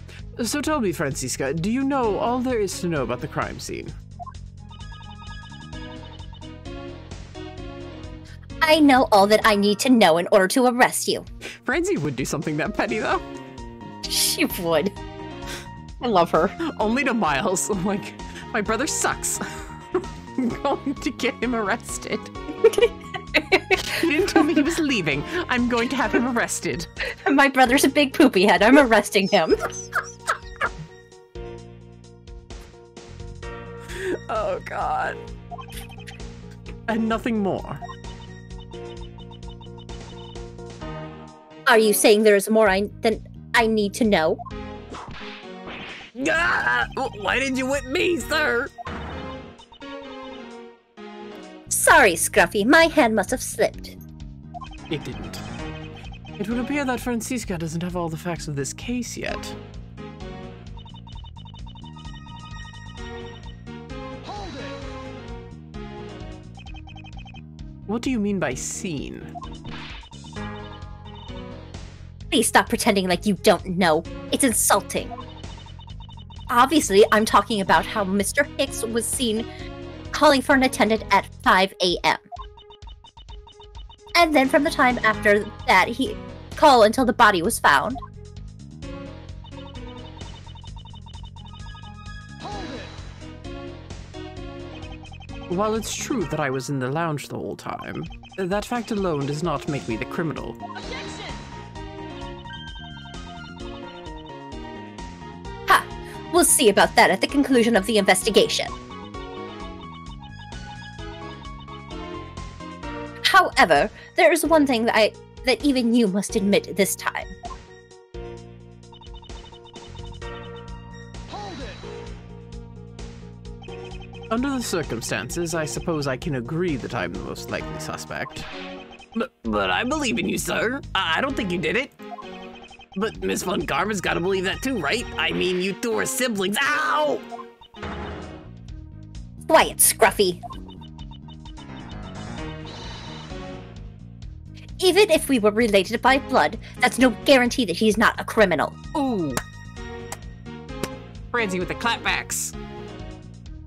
So tell me, Francisca, do you know all there is to know about the crime scene? I know all that I need to know in order to arrest you. Francie would do something that petty, though. She would. I love her. Only to Miles. Like, my brother sucks. I'm going to get him arrested. He didn't tell me he was leaving. I'm going to have him arrested. My brother's a big poopy head. I'm arresting him. Oh, God. And nothing more. Are you saying there is more than I need to know? Ah, why did you whip me, sir? Sorry, Scruffy. My hand must have slipped. It didn't. It would appear that Francisca doesn't have all the facts of this case yet. What do you mean by seen? Please stop pretending like you don't know. It's insulting. Obviously, I'm talking about how Mr. Hicks was seen calling for an attendant at 5 a.m. And then from the time after that, he called until the body was found. While it's true that I was in the lounge the whole time, that fact alone does not make me the criminal. Ha! We'll see about that at the conclusion of the investigation. However, there is one thing that even you must admit this time. Under the circumstances, I suppose I can agree that I'm the most likely suspect. But I believe in you, sir. I don't think you did it. But Miss Von Karma's gotta believe that too, right? I mean, you two are siblings. Ow! Quiet, Scruffy. Even if we were related by blood, that's no guarantee that he's not a criminal. Ooh! Francie with the clapbacks!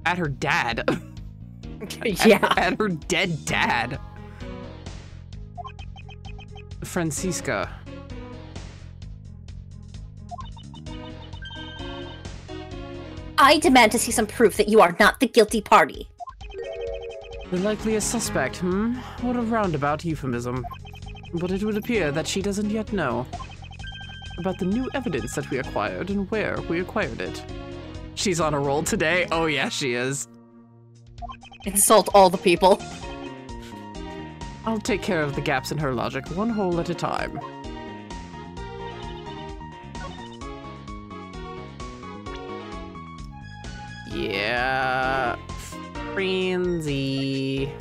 At her dad. Yeah. At her dead dad. Francisca. I demand to see some proof that you are not the guilty party. The likeliest suspect, hmm? What a roundabout euphemism. But it would appear that she doesn't yet know about the new evidence that we acquired and where we acquired it. She's on a roll today? Oh yeah, she is. Insult all the people. I'll take care of the gaps in her logic one hole at a time. Yeah... Francie...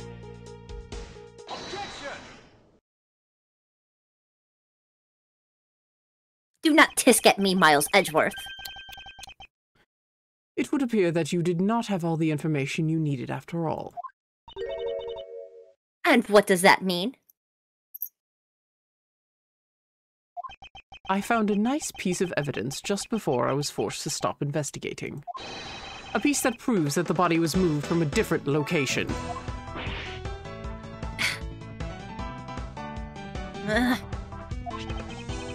Do not tisk at me, Miles Edgeworth. It would appear that you did not have all the information you needed after all. And what does that mean? I found a nice piece of evidence just before I was forced to stop investigating. A piece that proves that the body was moved from a different location.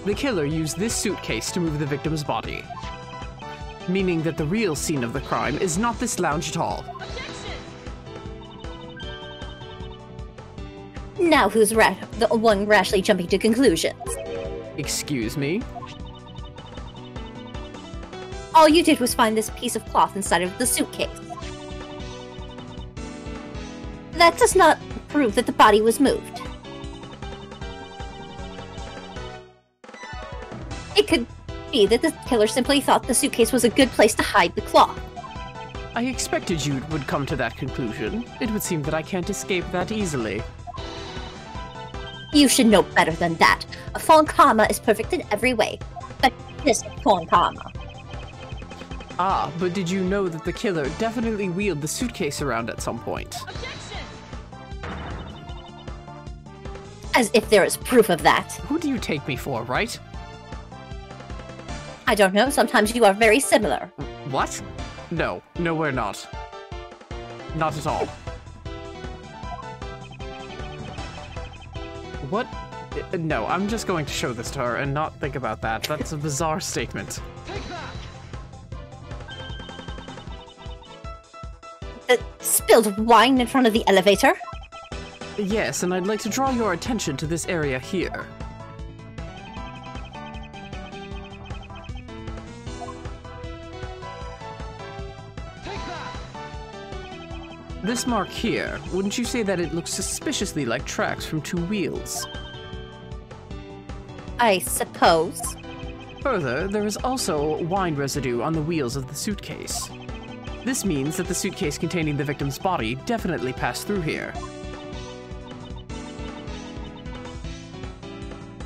The killer used this suitcase to move the victim's body, meaning that the real scene of the crime is not this lounge at all. Now who's the one rashly jumping to conclusions? Excuse me? All you did was find this piece of cloth inside of the suitcase. That does not prove that the body was moved. It could be that the killer simply thought the suitcase was a good place to hide the cloth. I expected you would come to that conclusion. It would seem that I can't escape that easily. You should know better than that. A Von Karma is perfect in every way, but this Von Karma. Ah, but did you know that the killer definitely wheeled the suitcase around at some point? As if there is proof of that. Who do you take me for, right? I don't know, sometimes you are very similar. What? No, we're not. Not at all. What? No, I'm just going to show this to her and not think about that. That's a bizarre statement. The spilled wine in front of the elevator? Yes, and I'd like to draw your attention to this area here. This mark here, wouldn't you say that it looks suspiciously like tracks from 2 wheels? I suppose. Further, there is also wine residue on the wheels of the suitcase. This means that the suitcase containing the victim's body definitely passed through here.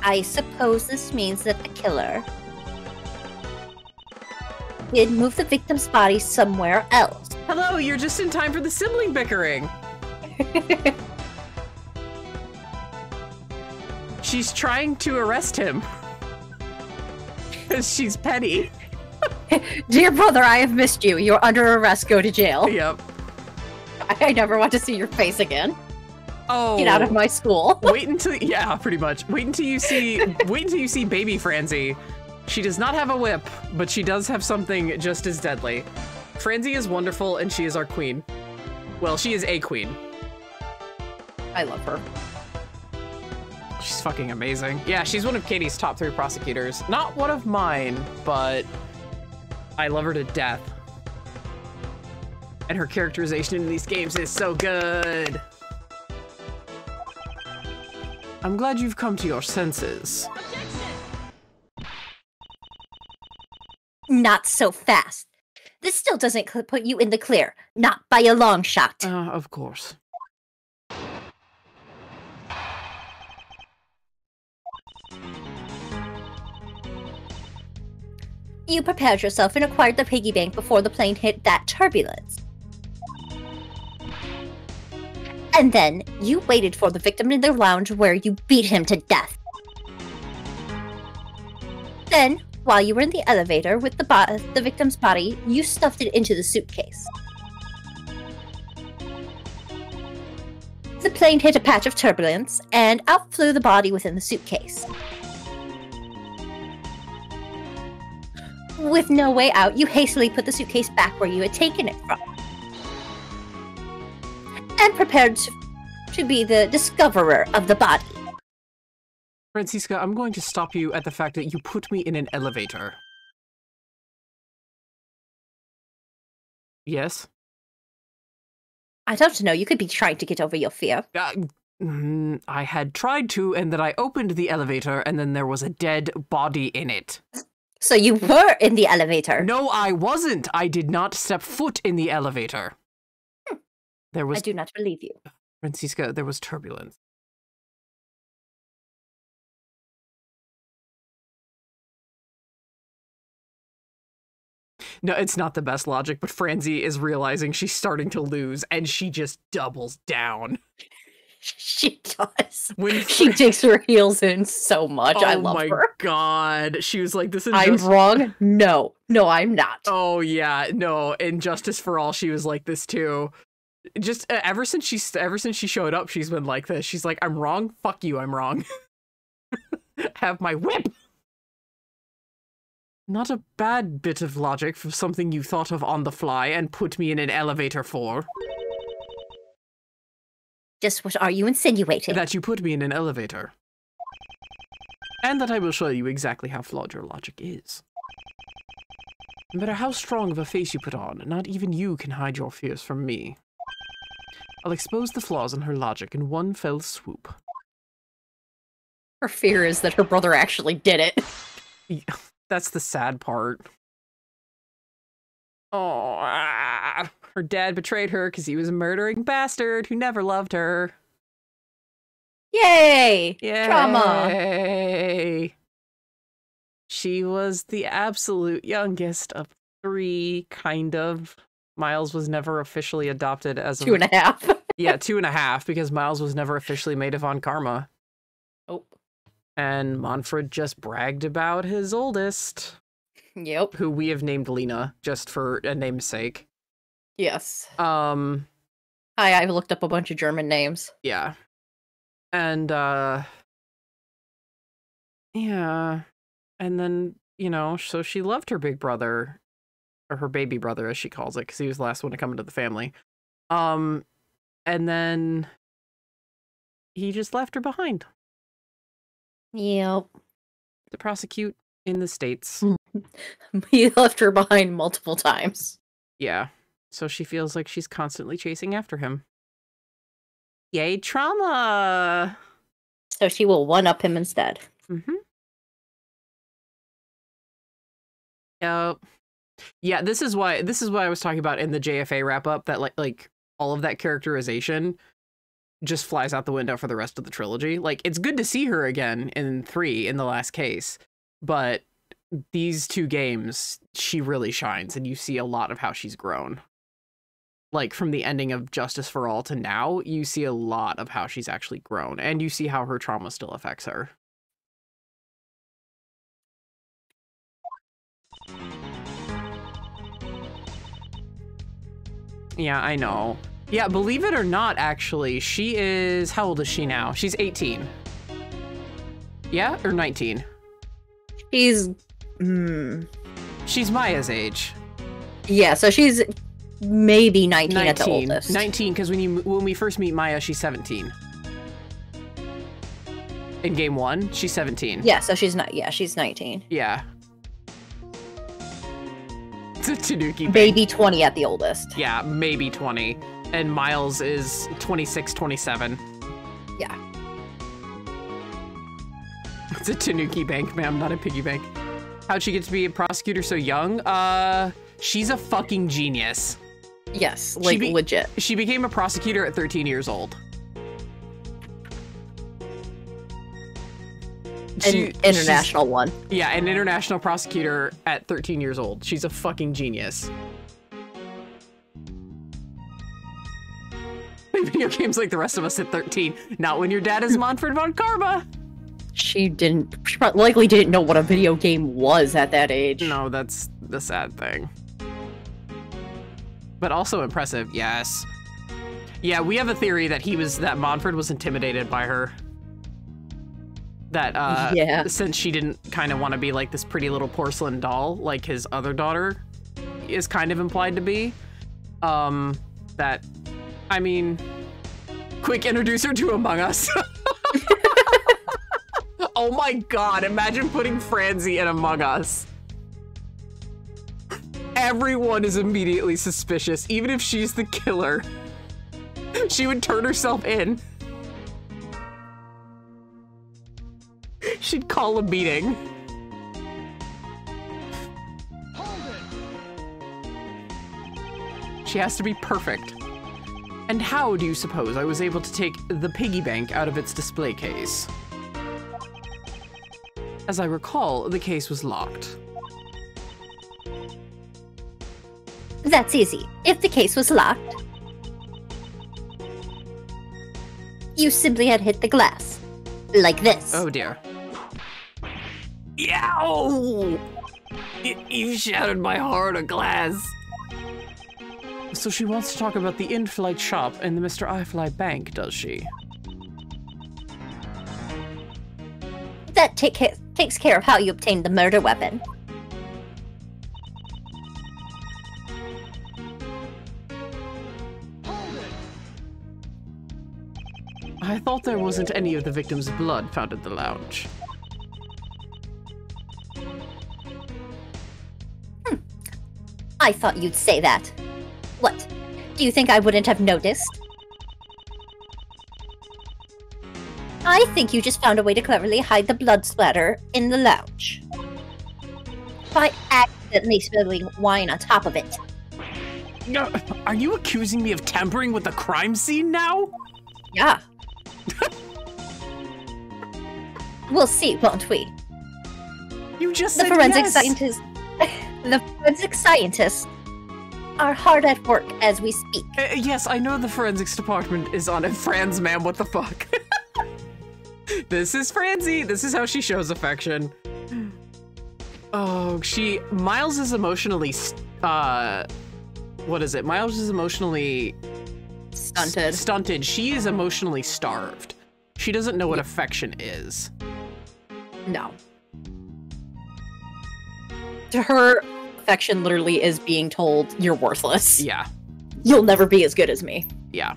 I suppose this means that the killer did move the victim's body somewhere else. Hello, you're just in time for the sibling bickering. She's trying to arrest him. Because she's petty. Dear brother, I have missed you. You're under arrest. Go to jail. Yep. I never want to see your face again. Oh. Get out of my school. Wait until, yeah, pretty much. Wait until you see baby Franzi. She does not have a whip, but she does have something just as deadly. Franzi is wonderful, and she is our queen. Well, she is a queen. I love her. She's fucking amazing. Yeah, she's one of Katie's top 3 prosecutors. Not one of mine, but I love her to death. And her characterization in these games is so good. I'm glad you've come to your senses. Not so fast. This still doesn't put you in the clear. Not by a long shot. Of course. You prepared yourself and acquired the piggy bank before the plane hit that turbulence. And then you waited for the victim in the lounge where you beat him to death. Then, while you were in the elevator with the victim's body, you stuffed it into the suitcase. The plane hit a patch of turbulence, and out flew the body within the suitcase. With no way out, you hastily put the suitcase back where you had taken it from. And prepared to be the discoverer of the body. Francisca, I'm going to stop you at the fact that you put me in an elevator. Yes? I don't know, you could be trying to get over your fear. I had tried to, and then I opened the elevator, and then there was a dead body in it. So you were in the elevator? No, I wasn't. I did not step foot in the elevator. There was... I do not believe you. Francisca, there was turbulence. No, it's not the best logic, but Franzi is realizing she's starting to lose, and she just doubles down. She does. When she digs her heels in so much. I love her. Oh my god. She was like, this is I'm wrong? No. No, I'm not. Oh yeah, no. In Justice for All, she was like this too. Just ever since she showed up, she's been like this. She's like, I'm wrong? Fuck you, I'm wrong. Have my whip! Not a bad bit of logic for something you thought of on the fly and put me in an elevator for. Just what are you insinuating? That you put me in an elevator. And that I will show you exactly how flawed your logic is. No matter how strong of a face you put on, not even you can hide your fears from me. I'll expose the flaws in her logic in one fell swoop. Her fear is that her brother actually did it. Yeah, that's the sad part. Oh, her dad betrayed her because he was a murdering bastard who never loved her. Yay! Yay! Drama! She was the absolute youngest of 3, kind of. Miles was never officially adopted as a... 2.5. Yeah, 2.5, because Miles was never officially made of Von Karma. Oh. And Manfred just bragged about his oldest. Yep. Who we have named Lena, just for a namesake. Yes. Hi, I've looked up a bunch of German names. Yeah. And, yeah. And then, you know, so she loved her big brother, or her baby brother, as she calls it, because he was the last one to come into the family. And then he just left her behind Yep. to prosecute in the States. He left her behind multiple times. Yeah. So she feels like she's constantly chasing after him. Yay, trauma! So she will one-up him instead. Mm-hmm. Yeah, this is why I was talking about in the JFA wrap-up that like all of that characterization just flies out the window for the rest of the trilogy. Like, it's good to see her again in 3 in the last case, but these 2 games, she really shines, and you see a lot of how she's grown. Like, from the ending of Justice for All to now, you see a lot of how she's actually grown, and you see how her trauma still affects her. Yeah, I know. Yeah, believe it or not, actually, she is... How old is she now? She's 18. Yeah? Or 19? She's... She's Maya's age. Yeah, so she's maybe 19 at the oldest. 19, because when we first meet Maya, she's 17. In game 1, she's 17. Yeah, so she's not... Yeah, she's 19. Yeah. It's a Tanuki. Maybe 20 at the oldest. Yeah, maybe 20. And Miles is 26, 27. Yeah. It's a Tanuki bank, ma'am, not a piggy bank. How'd she get to be a prosecutor so young? She's a fucking genius. Yes, like legit. She became a prosecutor at 13 years old. An international one. Yeah, an international prosecutor at 13 years old. She's a fucking genius. Play video games like the rest of us at 13. Not when your dad is Manfred von Karma. She likely didn't know what a video game was at that age. No, that's the sad thing. But also impressive, yes. Yeah, we have a theory that that Manfred was intimidated by her. That, yeah. Since she didn't kind of want to be like this pretty little porcelain doll, like his other daughter is kind of implied to be. I mean, quick introduce her to Among Us. Oh my god, imagine putting Franzi in Among Us. Everyone is immediately suspicious, even if she's the killer. She would turn herself in. She'd call a meeting. She has to be perfect. And how do you suppose I was able to take the piggy bank out of its display case? As I recall, the case was locked. That's easy. If the case was locked, you simply had hit the glass. Like this. Oh dear. Yow! You shattered my heart of glass. So she wants to talk about the in-flight shop and the Mr. I-Fly bank, does she? That takes care of how you obtained the murder weapon. I thought there wasn't any of the victim's blood found at the lounge. I thought you'd say that. What? Do you think I wouldn't have noticed? I think you just found a way to cleverly hide the blood splatter in the lounge. By accidentally spilling wine on top of it. Are you accusing me of tampering with the crime scene now? Yeah. We'll see, won't we? You just The said forensic yes. scientists... The forensic scientists are hard at work as we speak. Yes, I know the forensics department is on it. Franz, ma'am, what the fuck? This is Franzi. This is how she shows affection. Oh, Miles is emotionally, what is it? Miles is emotionally... Stunted. Stunted. She is emotionally starved. She doesn't know what affection is. No. To her, affection literally is being told, you're worthless. Yeah. You'll never be as good as me. Yeah.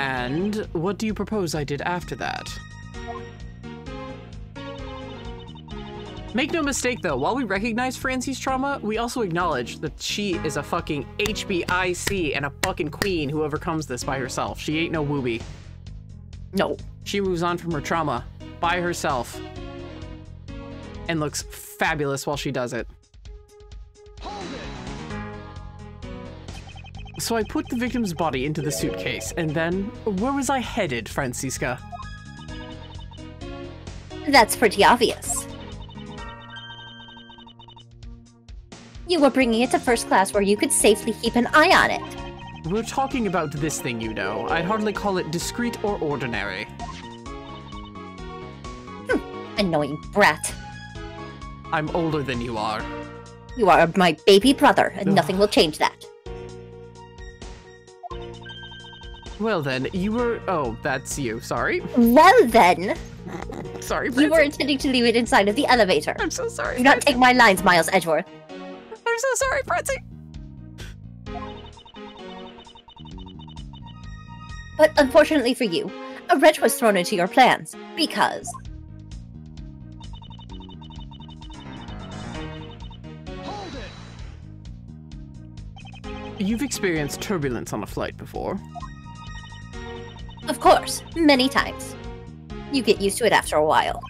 And what do you propose I did after that? Make no mistake though, while we recognize Francie's trauma, we also acknowledge that she is a fucking HBIC and a fucking queen who overcomes this by herself. She ain't no wooby. No. She moves on from her trauma by herself and looks fabulous while she does it. So I put the victim's body into the suitcase, and then where was I headed, Francisca? That's pretty obvious. You were bringing it to first class where you could safely keep an eye on it. We're talking about this thing, you know. I'd hardly call it discreet or ordinary. Annoying brat. I'm older than you are. You are my baby brother, and nothing will change that. Well then, you were... Oh, that's you. Sorry. Well then, Sorry, you Francie. were intending to leave it inside of the elevator. I'm so sorry. Do not take my lines, Miles Edgeworth. I'm so sorry, Francie. But unfortunately for you, a wrench was thrown into your plans, because... You've experienced turbulence on a flight before. Of course, many times. You get used to it after a while.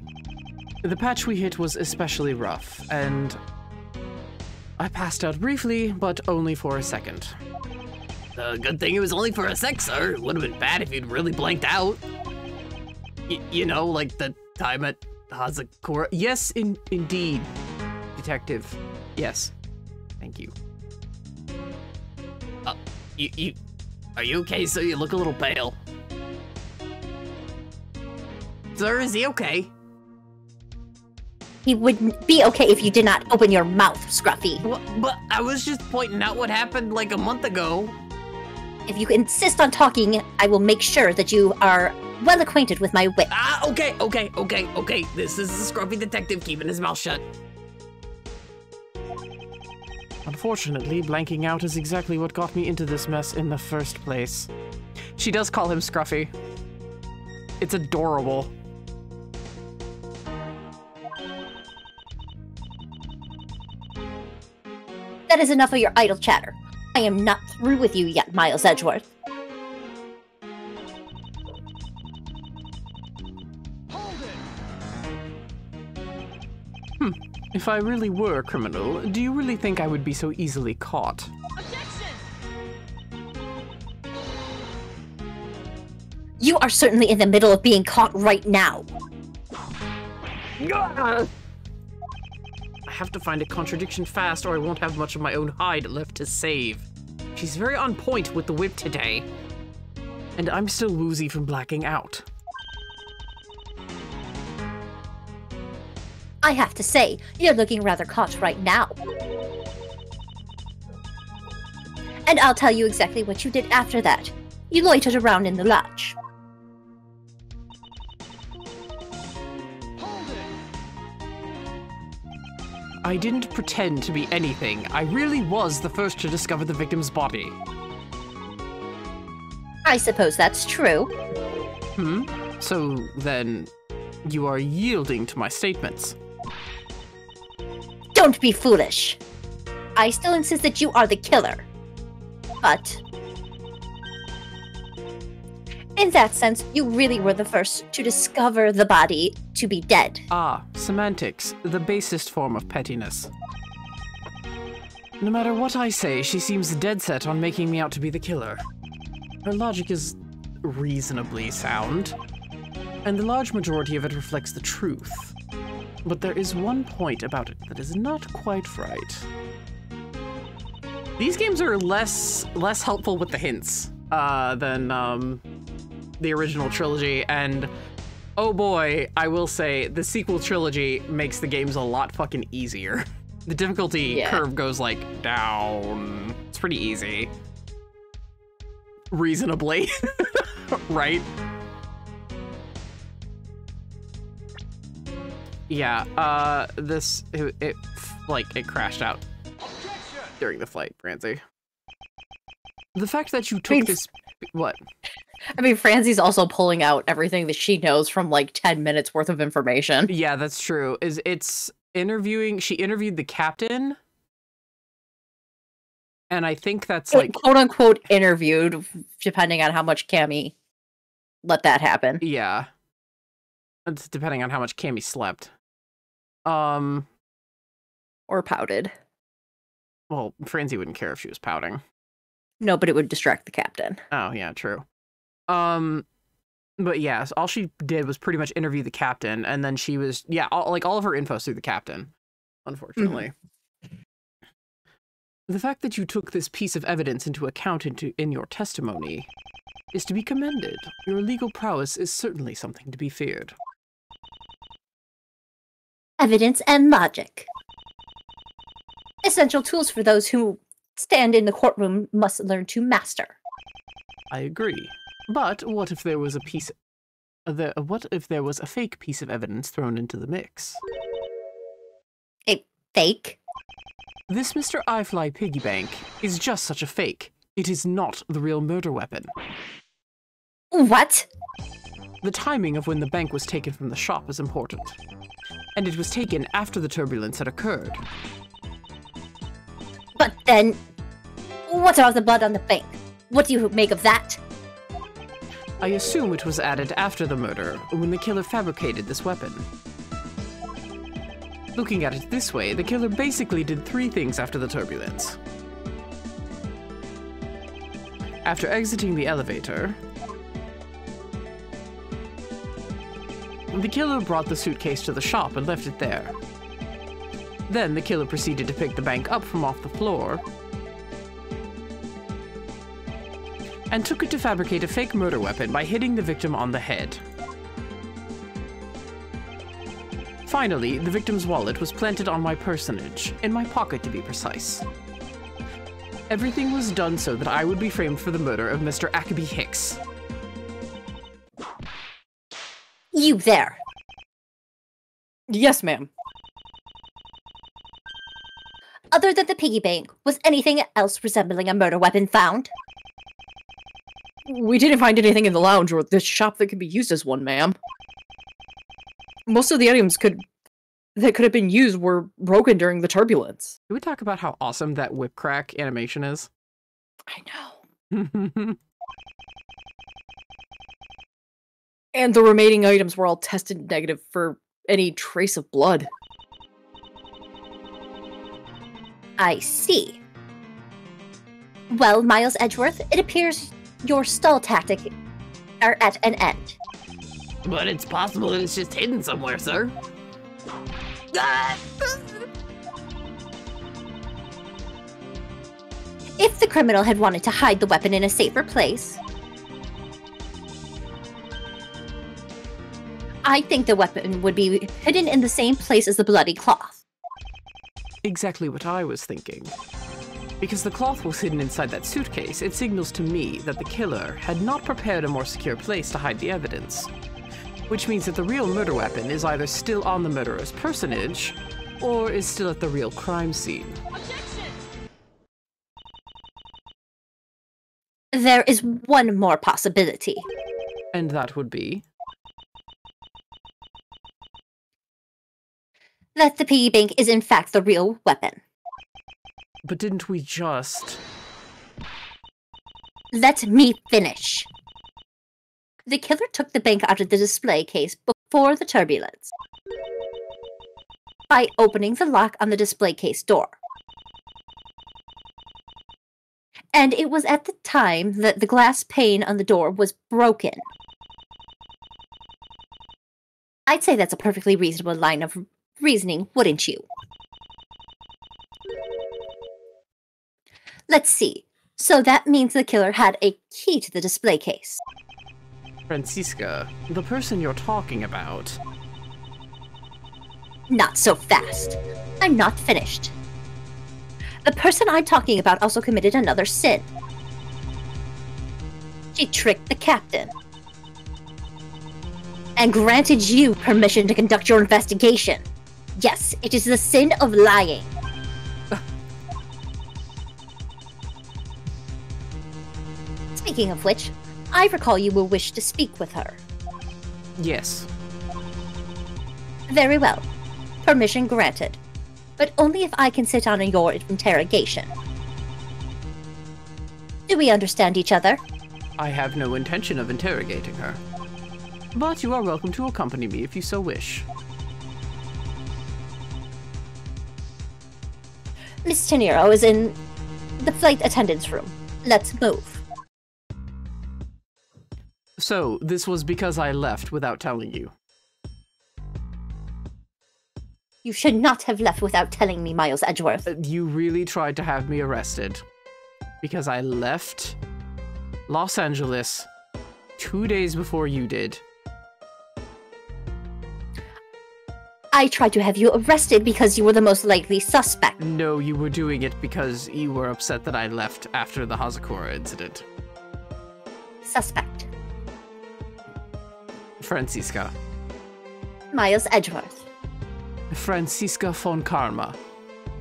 The patch we hit was especially rough, and I passed out briefly, but only for a second. Good thing it was only for a sec, sir. It would have been bad if you'd really blanked out. You know, like the time at Hazakura. Yes, indeed, Detective. Yes. Thank you. Are you okay, sir? You look a little pale. Sir, is he okay? He wouldn't be okay if you did not open your mouth, Scruffy. Well, but I was just pointing out what happened like a month ago. If you insist on talking, I will make sure that you are well acquainted with my whip. Okay. This is the scruffy detective keeping his mouth shut. Unfortunately, blanking out is exactly what got me into this mess in the first place. She does call him Scruffy. It's adorable. That is enough of your idle chatter. I am not through with you yet, Miles Edgeworth. If I really were a criminal, do you really think I would be so easily caught? You are certainly in the middle of being caught right now. I have to find a contradiction fast or I won't have much of my own hide left to save. She's very on point with the whip today. And I'm still woozy from blacking out. I have to say, you're looking rather caught right now. And I'll tell you exactly what you did after that. You loitered around in the lodge. I didn't pretend to be anything. I really was the first to discover the victim's body. I suppose that's true. So then, you are yielding to my statements. Don't be foolish. I still insist that you are the killer. But... in that sense, you really were the first to discover the body to be dead. Ah, semantics, the basest form of pettiness. No matter what I say, she seems dead set on making me out to be the killer. Her logic is reasonably sound, and the large majority of it reflects the truth. But there is one point about it that is not quite right. These games are less helpful with the hints than the original trilogy, and oh boy, I will say the sequel trilogy makes the games a lot fucking easier. The difficulty curve goes like down. It's pretty easy. Reasonably, right? Yeah, it crashed out during the flight, Francie. The fact that you took this What? I mean, Franzie's also pulling out everything that she knows from like 10 minutes worth of information. Yeah, that's true. It's interviewing. She interviewed the captain. And I think that's like quote unquote interviewed, depending on how much Cammy let that happen. Yeah. It's depending on how much Cammy slept. Or pouted. Well, Francie wouldn't care if she was pouting. No, but it would distract the captain. Oh, yeah, true. But yeah, all she did was pretty much interview the captain, and then she was, yeah, all of her info's through the captain, unfortunately. The fact that you took this piece of evidence into account in your testimony is to be commended. Your legal prowess is certainly something to be feared. Evidence and logic. Essential tools for those who stand in the courtroom must learn to master. I agree. But what if there was what if there was a fake piece of evidence thrown into the mix? A fake? This Mr. iFly piggy bank is just such a fake. It is not the real murder weapon. What? The timing of when the bank was taken from the shop is important. And it was taken after the turbulence had occurred. But then, what about the blood on the bank? What do you make of that? I assume it was added after the murder, when the killer fabricated this weapon. Looking at it this way, the killer basically did 3 things after the turbulence. After exiting the elevator, the killer brought the suitcase to the shop and left it there. Then the killer proceeded to pick the bank up from off the floor and took it to fabricate a fake murder weapon by hitting the victim on the head. Finally, the victim's wallet was planted on my personage, in my pocket to be precise. Everything was done so that I would be framed for the murder of Mr. Ackaby Hicks. You there. Yes, ma'am. Other than the piggy bank, was anything else resembling a murder weapon found? We didn't find anything in the lounge or the shop that could be used as one, ma'am. Most of the items that could have been used were broken during the turbulence. Can we talk about how awesome that whip crack animation is? I know. And the remaining items were all tested negative for any trace of blood. I see. Well, Miles Edgeworth, it appears your stall tactic are at an end. But it's possible that it's just hidden somewhere, sir. If the criminal had wanted to hide the weapon in a safer place, I think the weapon would be hidden in the same place as the bloody cloth. Exactly what I was thinking. Because the cloth was hidden inside that suitcase, it signals to me that the killer had not prepared a more secure place to hide the evidence. Which means that the real murder weapon is either still on the murderer's personage, or is still at the real crime scene. There is one more possibility. And that would be? That the piggy bank is in fact the real weapon. But didn't we just... Let me finish. The killer took the bank out of the display case before the turbulence by opening the lock on the display case door. And it was at the time that the glass pane on the door was broken. I'd say that's a perfectly reasonable line of reasoning, wouldn't you? Let's see. So that means the killer had a key to the display case. Francisca, the person you're talking about... Not so fast. I'm not finished. The person I'm talking about also committed another sin. She tricked the captain. And granted you permission to conduct your investigation. Yes, it is the sin of lying. Speaking of which, I recall you will wish to speak with her. Yes. Very well. Permission granted. But only if I can sit on your interrogation. Do we understand each other? I have no intention of interrogating her. But you are welcome to accompany me if you so wish. Miss Tenero is in the flight attendant's room. Let's move. So, this was because I left without telling you. You should not have left without telling me, Miles Edgeworth. You really tried to have me arrested. Because I left Los Angeles 2 days before you did. I tried to have you arrested because you were the most likely suspect. No, you were doing it because you were upset that I left after the Hazakura incident. Suspect. Francisca. Miles Edgeworth. Francisca von Karma.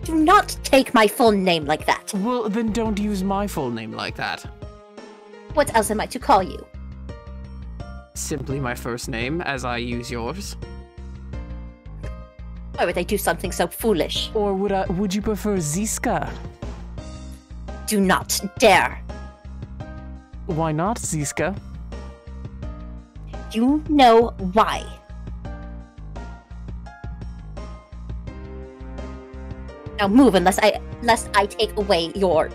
Do not take my full name like that. Well, then don't use my full name like that. What else am I to call you? Simply my first name, as I use yours. Why would I do something so foolish? Or would you prefer Ziska? Do not dare. Why not, Ziska? You know why. Now move lest I take away your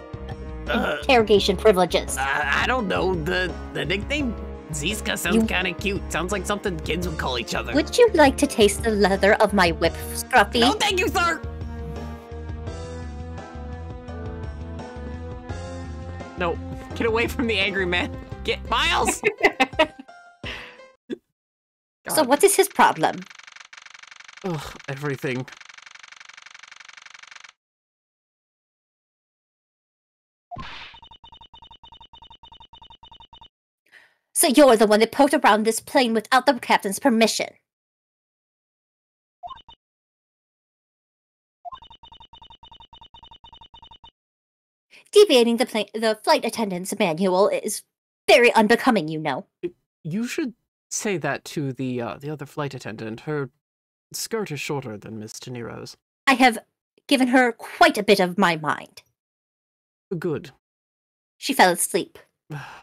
interrogation privileges. I don't know. The nickname Ziska sounds kind of cute. Sounds like something kids would call each other. Would you like to taste the leather of my whip, Scruffy? No, thank you, sir. No, get away from the angry man. Get Miles. So what is his problem? Ugh, everything. So you're the one that poked around this plane without the captain's permission. Deviating the flight attendant's manual is very unbecoming, you know. You should say that to the other flight attendant. Her skirt is shorter than Miss Tenero's. I have given her quite a bit of my mind. Good. She fell asleep.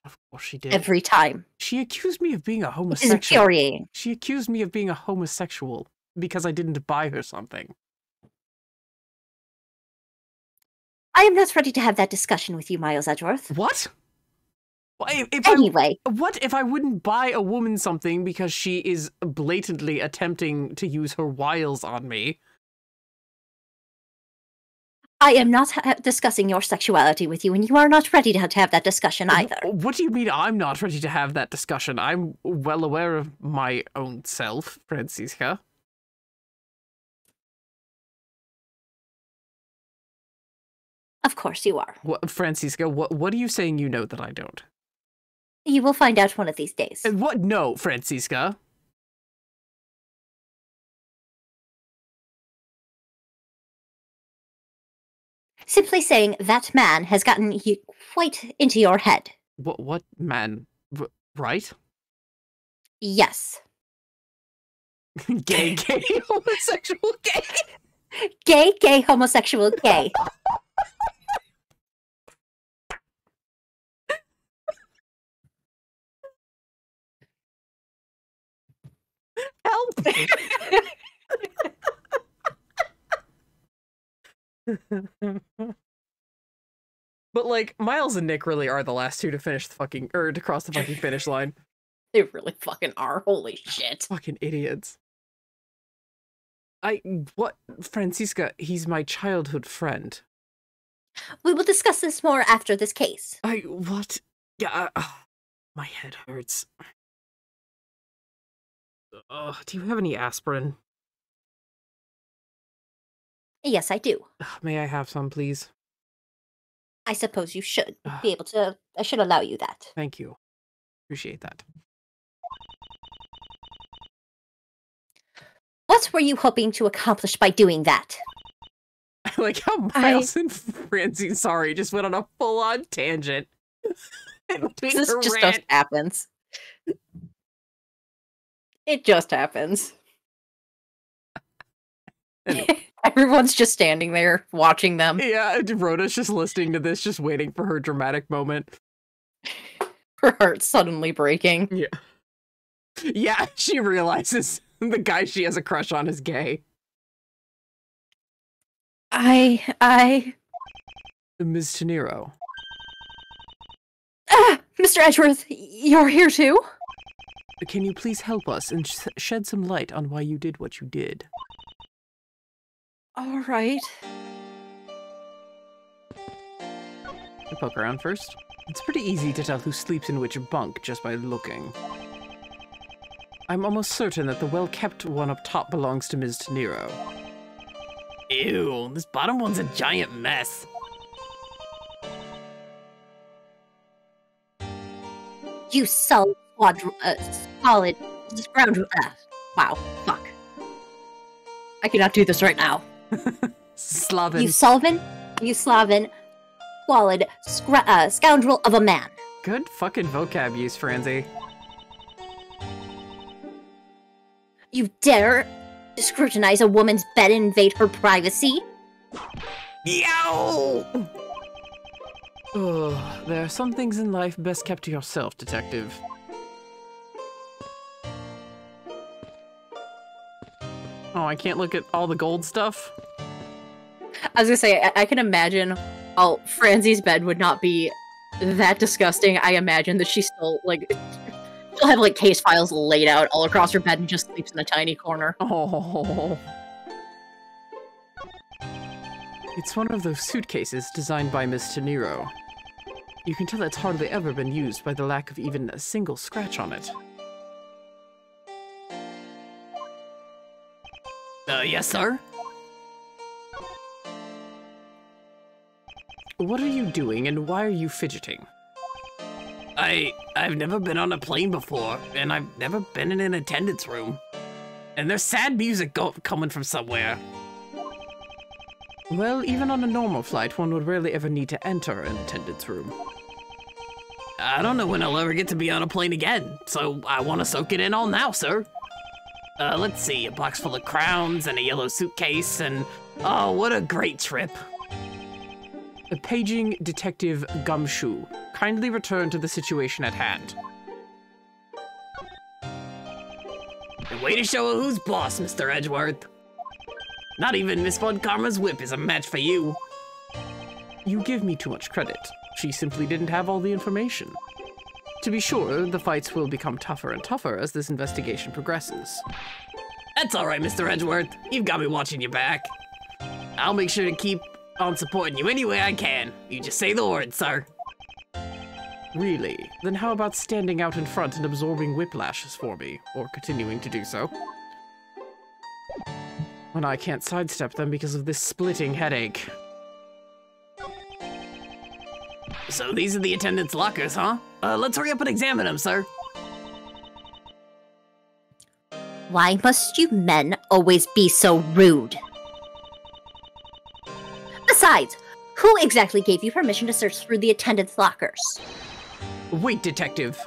Of course she did. Every time. She accused me of being a It is homosexual. infuriating. She accused me of being a homosexual because I didn't buy her something. I am not ready to have that discussion with you, Miles Edgeworth. What? Anyway. What if I wouldn't buy a woman something because she is blatantly attempting to use her wiles on me? I am not discussing your sexuality with you, and you are not ready to have that discussion either. What do you mean I'm not ready to have that discussion? I'm well aware of my own self, Francisca. Of course you are. What, Francisca, what are you saying you know that I don't? You will find out one of these days. What? No, Francisca. Simply saying that man has gotten you quite into your head. What man? Right? Yes. Gay, homosexual, gay. Gay, homosexual, gay. Help! But like, Miles and Nick really are the last two to finish the fucking, or to cross the fucking finish line. They really fucking are. Holy shit. Fucking idiots. What? Francisca, he's my childhood friend. We will discuss this more after this case. What? Yeah, my head hurts. Do you have any aspirin? Yes, I do. May I have some, please? I suppose you should be able to. I should allow you that. Thank you. Appreciate that. What were you hoping to accomplish by doing that? I like how Miles and Francie, sorry, just went on a full-on tangent. This just happens. It just happens. Everyone's just standing there watching them. Yeah, Rhoda's just listening to this, just waiting for her dramatic moment. Her heart's suddenly breaking. Yeah. Yeah, she realizes the guy she has a crush on is gay. Ms. Tenero. Mr. Edgeworth, you're here too? Can you please help us and shed some light on why you did what you did? All right. I poke around first. It's pretty easy to tell who sleeps in which bunk just by looking. I'm almost certain that the well-kept one up top belongs to Ms. Tenero. Ew, this bottom one's a giant mess. You solid scoundrel. Wow, fuck. I cannot do this right now. Slavin. You Slavin, squalid scoundrel of a man. Good fucking vocab use, Franzi. You dare to scrutinize a woman's bed and invade her privacy? Yow! Oh, there are some things in life best kept to yourself, detective. Oh, I can't look at all the gold stuff? I was gonna say, I can imagine, Franzi's bed would not be that disgusting. I imagine that she's still, she'll have, case files laid out all across her bed and just sleeps in a tiny corner. Oh. It's one of those suitcases designed by Miss Tenero. You can tell it's hardly ever been used by the lack of even a single scratch on it. Yes, sir? What are you doing and why are you fidgeting? I've never been on a plane before, and I've never been in an attendance room. And there's sad music coming from somewhere. Well, even on a normal flight, one would rarely ever need to enter an attendance room. I don't know when I'll ever get to be on a plane again, so I want to soak it in all now, sir. Let's see, a box full of crowns and a yellow suitcase, and oh, what a great trip. A paging Detective Gumshoe. Kindly return to the situation at hand. And way to show who's boss, Mr. Edgeworth. Not even Miss Von Karma's whip is a match for you. You give me too much credit. She simply didn't have all the information. To be sure, the fights will become tougher and tougher as this investigation progresses. That's all right, Mr. Edgeworth. You've got me watching your back. I'll make sure to keep on supporting you any way I can. You just say the word, sir. Really? Then how about standing out in front and absorbing whiplashes for me, or continuing to do so? When I can't sidestep them because of this splitting headache. So these are the attendance lockers, huh? Let's hurry up and examine them, sir. Why must you men always be so rude? Besides, who exactly gave you permission to search through the attendance lockers? Wait, detective.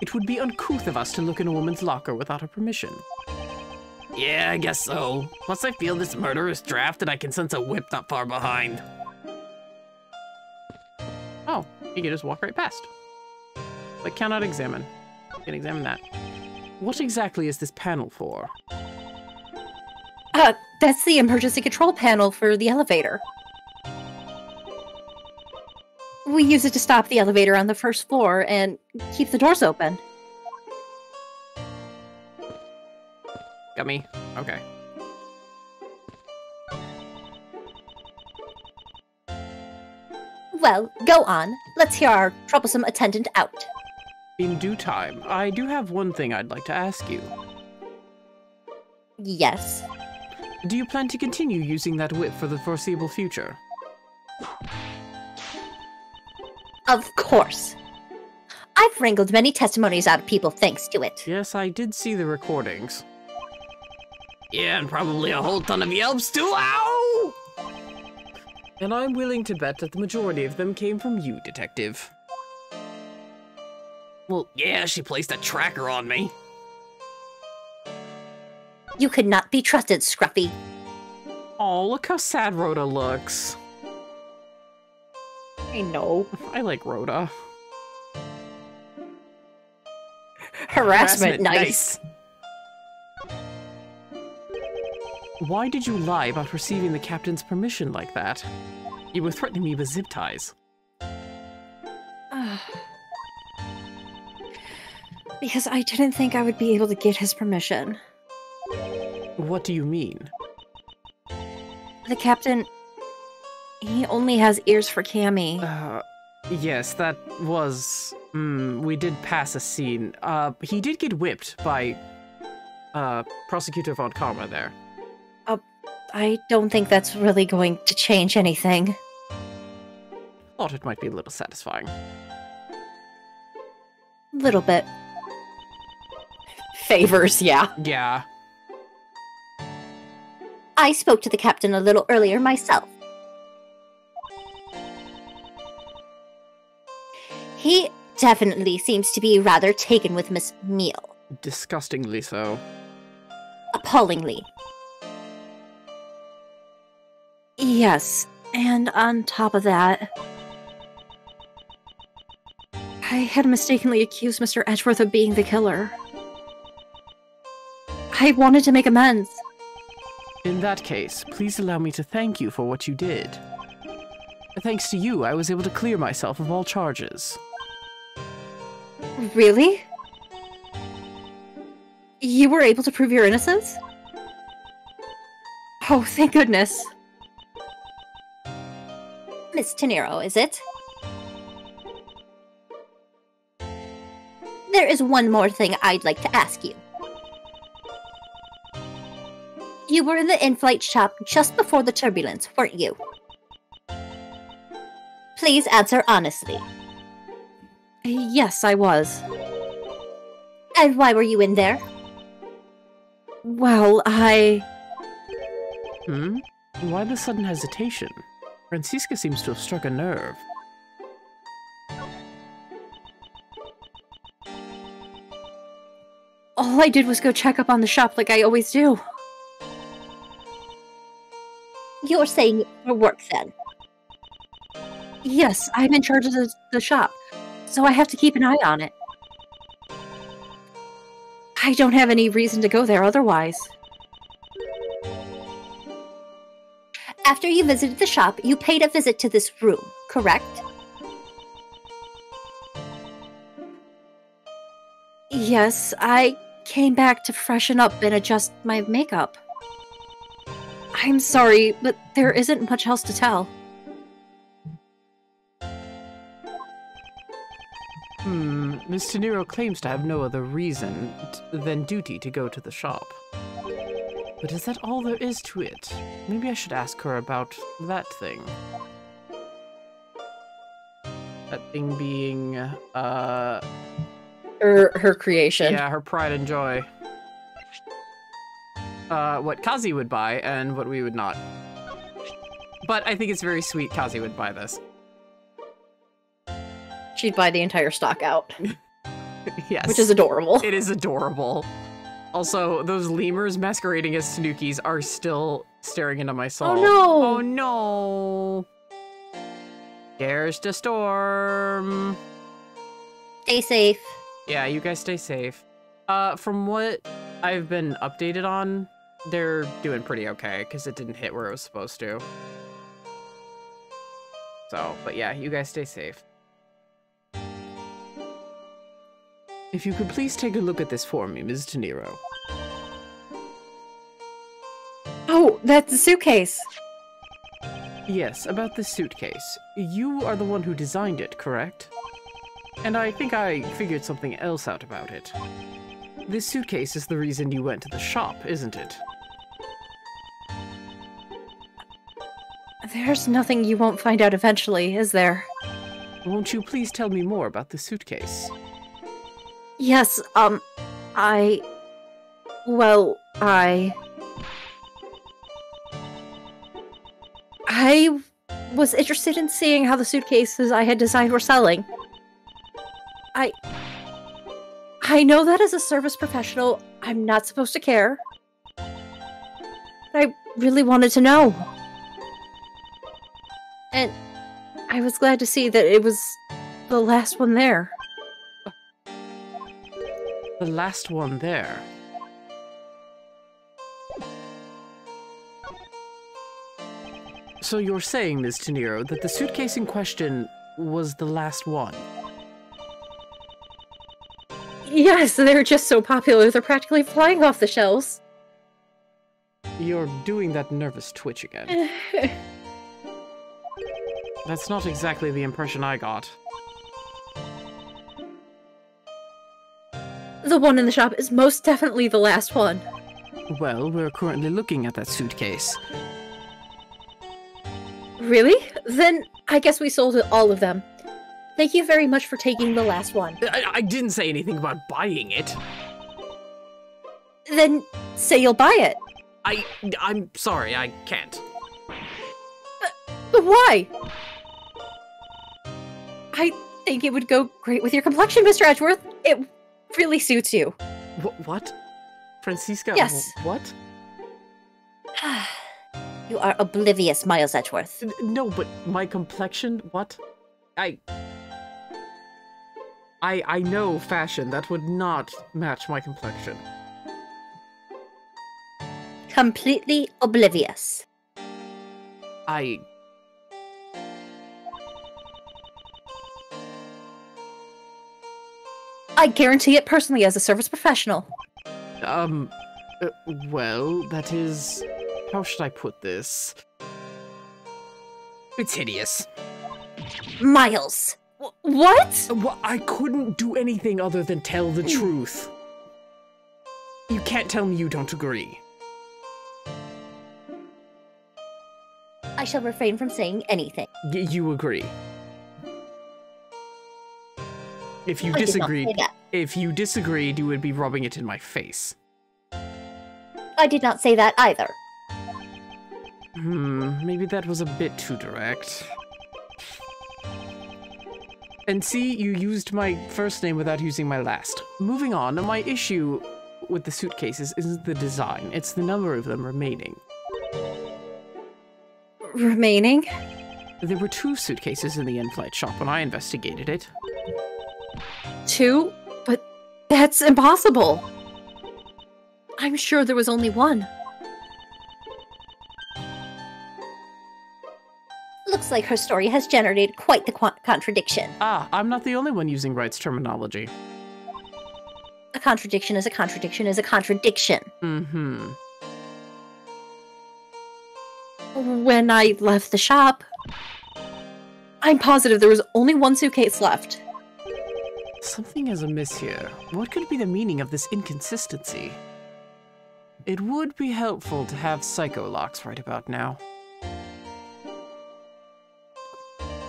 It would be uncouth of us to look in a woman's locker without her permission. Yeah, I guess so. Plus I feel this murderous draft and I can sense a whip not far behind. Oh, you can just walk right past. But cannot examine. You can examine that. What exactly is this panel for? That's the emergency control panel for the elevator. We use it to stop the elevator on the first floor and keep the doors open. Got me? Okay. Well, go on. Let's hear our troublesome attendant out. In due time, I do have one thing I'd like to ask you. Yes. Do you plan to continue using that whip for the foreseeable future? Of course. I've wrangled many testimonies out of people thanks to it. Yes, I did see the recordings. Yeah, and probably a whole ton of yelps too. Ow! And I'm willing to bet that the majority of them came from you, detective. Well, yeah, she placed a tracker on me. You could not be trusted, Scruffy. Oh, look how sad Rhoda looks. I know. I like Rhoda. Harassment, nice. Why did you lie about receiving the captain's permission like that? You were threatening me with zip ties. Because I didn't think I would be able to get his permission. What do you mean? The captain... He only has ears for Cammy. Yes, that was... we did pass a scene. He did get whipped by, Prosecutor Von Karma there. I don't think that's really going to change anything. Thought it might be a little satisfying. Little bit. Favors, yeah. Yeah. I spoke to the captain a little earlier myself. He definitely seems to be rather taken with Miss Meal. Disgustingly so. Appallingly. Yes, and on top of that... I had mistakenly accused Mr. Edgeworth of being the killer. I wanted to make amends. In that case, please allow me to thank you for what you did. Thanks to you, I was able to clear myself of all charges. Really? You were able to prove your innocence? Oh, thank goodness. Miss Tenero, is it? There is one more thing I'd like to ask you. You were in the in-flight shop just before the turbulence, weren't you? Please answer honestly. Yes, I was. And why were you in there? Well, Why the sudden hesitation? Francisca seems to have struck a nerve. All I did was go check up on the shop like I always do. You're saying it for work then? Yes, I'm in charge of the shop, so I have to keep an eye on it. I don't have any reason to go there otherwise. After you visited the shop, you paid a visit to this room, correct? Yes, I came back to freshen up and adjust my makeup. I'm sorry, but there isn't much else to tell. Miss Tenero claims to have no other reason than duty to go to the shop. But is that all there is to it? Maybe I should ask her about that thing. That thing being, Her creation. yeah, her pride and joy. What Kazi would buy and what we would not. But I think it's very sweet Kazi would buy this. She'd buy the entire stock out. Yes. Which is adorable. It is adorable. Also, those lemurs masquerading as Tanukis are still staring into my soul. Oh no! Oh no! There's the storm. Stay safe. Yeah, you guys stay safe. From what I've been updated on, they're doing pretty okay, because it didn't hit where it was supposed to. So, but yeah, you guys stay safe. If you could please take a look at this for me, Ms. Tenero. Oh, that's the suitcase! Yes, about this suitcase. You are the one who designed it, correct? And I think I figured something else out about it. This suitcase is the reason you went to the shop, isn't it? There's nothing you won't find out eventually, is there? Won't you please tell me more about the suitcase? Yes, I was interested in seeing how the suitcases I had designed were selling. I know that as a service professional, I'm not supposed to care. But I really wanted to know. And I was glad to see that it was the last one there. The last one there. So you're saying, Ms. Teniro, that the suitcase in question was the last one? Yes, they're just so popular, they're practically flying off the shelves. You're doing that nervous twitch again. That's not exactly the impression I got. The one in the shop is most definitely the last one. Well, we're currently looking at that suitcase. Really? Then I guess we sold all of them. Thank you very much for taking the last one. I didn't say anything about buying it. Then say you'll buy it. I'm sorry, I can't. But why? I think it would go great with your complexion, Mr. Edgeworth. It really suits you. What? Francisca? Yes. What? You are oblivious, Miles Edgeworth. No, but my complexion? What? I know fashion. That would not match my complexion. Completely oblivious. I guarantee it personally as a service professional. Well, that is... How should I put this? It's hideous. Miles! What? Well, I couldn't do anything other than tell the truth. You can't tell me you don't agree. I shall refrain from saying anything. You agree. If you I did not disagreed, say that. if you disagreed, you would be rubbing it in my face. I did not say that either. Maybe that was a bit too direct. And see, you used my first name without using my last. Moving on, my issue with the suitcases isn't the design, it's the number of them remaining. Remaining? There were 2 suitcases in the in-flight shop when I investigated it. 2? But that's impossible. I'm sure there was only one. Looks like her story has generated quite the contradiction. Ah, I'm not the only one using rights terminology. A contradiction is a contradiction is a contradiction. When I left the shop, I'm positive there was only one suitcase left. Something is amiss here. What could be the meaning of this inconsistency? It would be helpful to have psycho-locks right about now.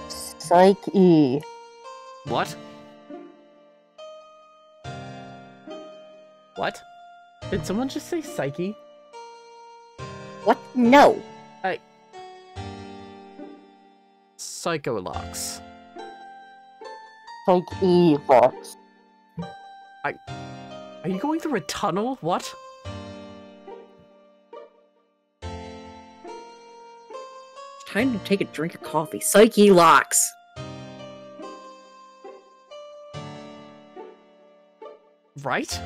Psyche. What? What? Did someone just say psyche? What? No. Psycho-locks. Psyche box. Are you going through a tunnel? What? Time to take a drink of coffee. Psyche locks. Right?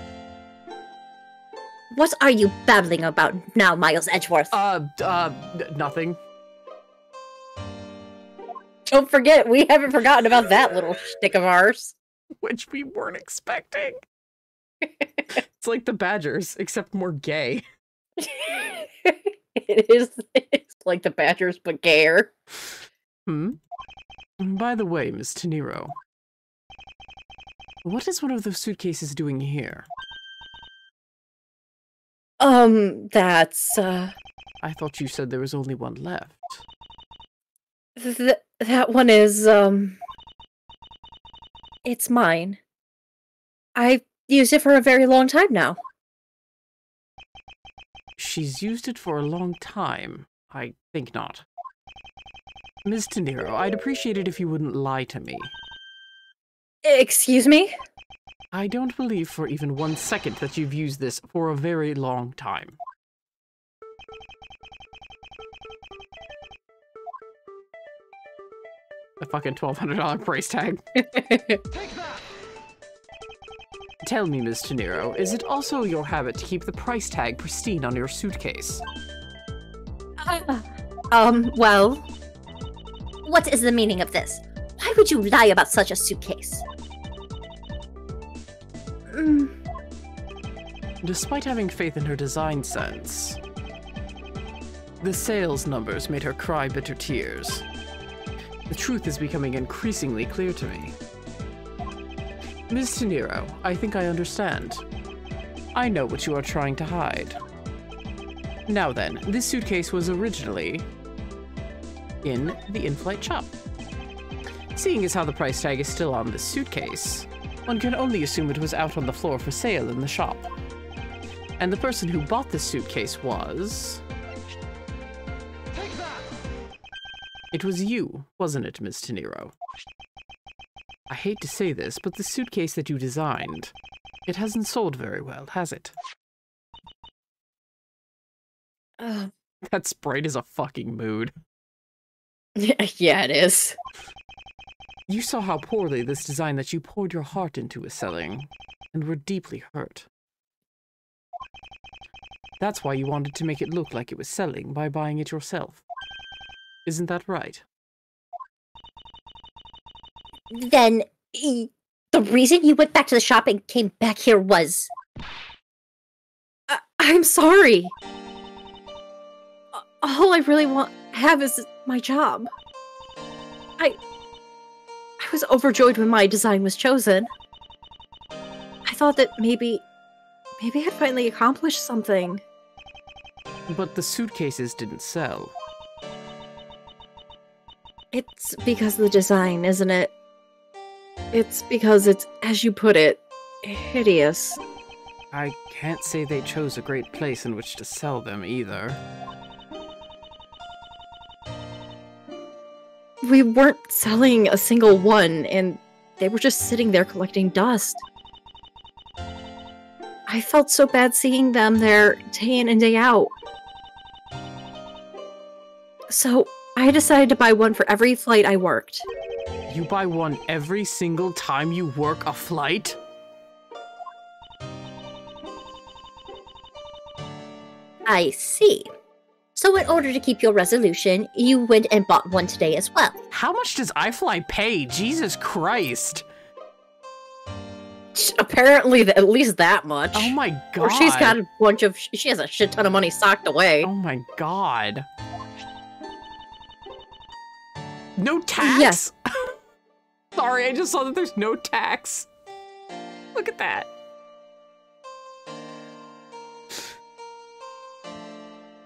What are you babbling about now, Miles Edgeworth? Nothing. Don't forget, we haven't forgotten about that little shtick of ours. Which we weren't expecting. It's like the Badgers, except more gay. It's like the Badgers, but gayer. By the way, Miss Teniro, what is one of those suitcases doing here? That's, I thought you said there was only one left. that one is, it's mine. I've used it for a very long time now. She's used it for a long time. I think not. Ms. Teniro, I'd appreciate it if you wouldn't lie to me. Excuse me? I don't believe for even 1 second that you've used this for a very long time. A fucking $1,200 price tag. Tell me, Ms. Tenero, is it also your habit to keep the price tag pristine on your suitcase? Well... What is the meaning of this? Why would you lie about such a suitcase? Despite having faith in her design sense, the sales numbers made her cry bitter tears. The truth is becoming increasingly clear to me. Ms. Tenero, I think I understand. I know what you are trying to hide. Now then, this suitcase was originally in the in-flight shop. Seeing as how the price tag is still on this suitcase, one can only assume it was out on the floor for sale in the shop. And the person who bought this suitcase was... It was you, wasn't it, Ms. Tenero? I hate to say this, but the suitcase that you designed, it hasn't sold very well, has it? That Sprite is a fucking mood. Yeah, it is. You saw how poorly this design that you poured your heart into is selling, and were deeply hurt. That's why you wanted to make it look like it was selling by buying it yourself. Isn't that right? Then, the reason you went back to the shop and came back here was... I'm sorry. All I really have is my job. I was overjoyed when my design was chosen. I thought that maybe I'd finally accomplished something. But the suitcases didn't sell. It's because of the design, isn't it? It's because it's, as you put it, hideous. I can't say they chose a great place in which to sell them either. We weren't selling a single one, and they were just sitting there collecting dust. I felt so bad seeing them there day in and day out. So I decided to buy one for every flight I worked. You buy one every single time you work a flight? I see. So in order to keep your resolution, you went and bought one today as well. How much does iFly pay? Jesus Christ. Apparently at least that much. Oh my god. Or she's got a bunch of, she has a shit ton of money socked away. Oh my god. No tax? Yes. Sorry, I just saw that there's no tax. Look at that.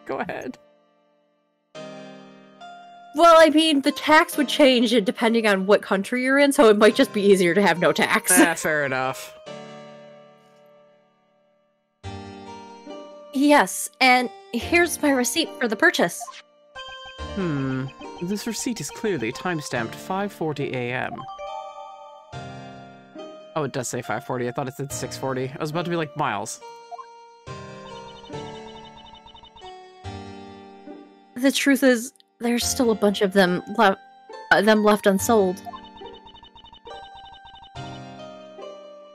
Go ahead. Well, I mean, the tax would change depending on what country you're in, so it might just be easier to have no tax. Fair enough. Yes, and here's my receipt for the purchase. This receipt is clearly timestamped 5:40 a.m. Oh, it does say 5:40. I thought it said 6:40. I was about to be like, Miles. The truth is, there's still a bunch of them left unsold.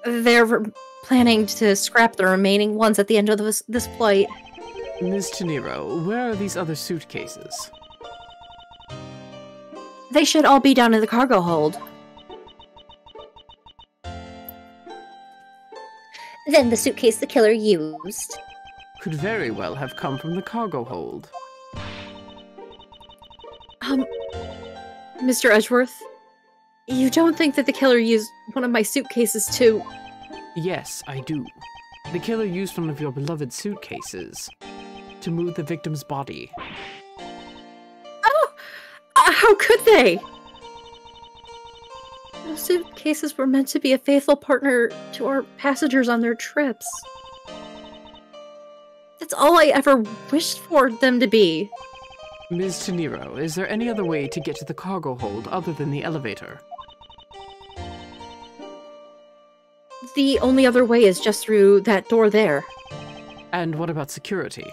They're planning to scrap the remaining ones at the end of this flight. Ms. Tenero, where are these other suitcases? They should all be down in the cargo hold. Then the suitcase the killer used. Could very well have come from the cargo hold. Mr. Edgeworth, you don't think that the killer used one of my suitcases to... Yes, I do. The killer used one of your beloved suitcases to move the victim's body. Oh! How could they? Those suitcases were meant to be a faithful partner to our passengers on their trips. That's all I ever wished for them to be. Ms. Tenero, is there any other way to get to the cargo hold other than the elevator? The only other way is just through that door there. And what about security?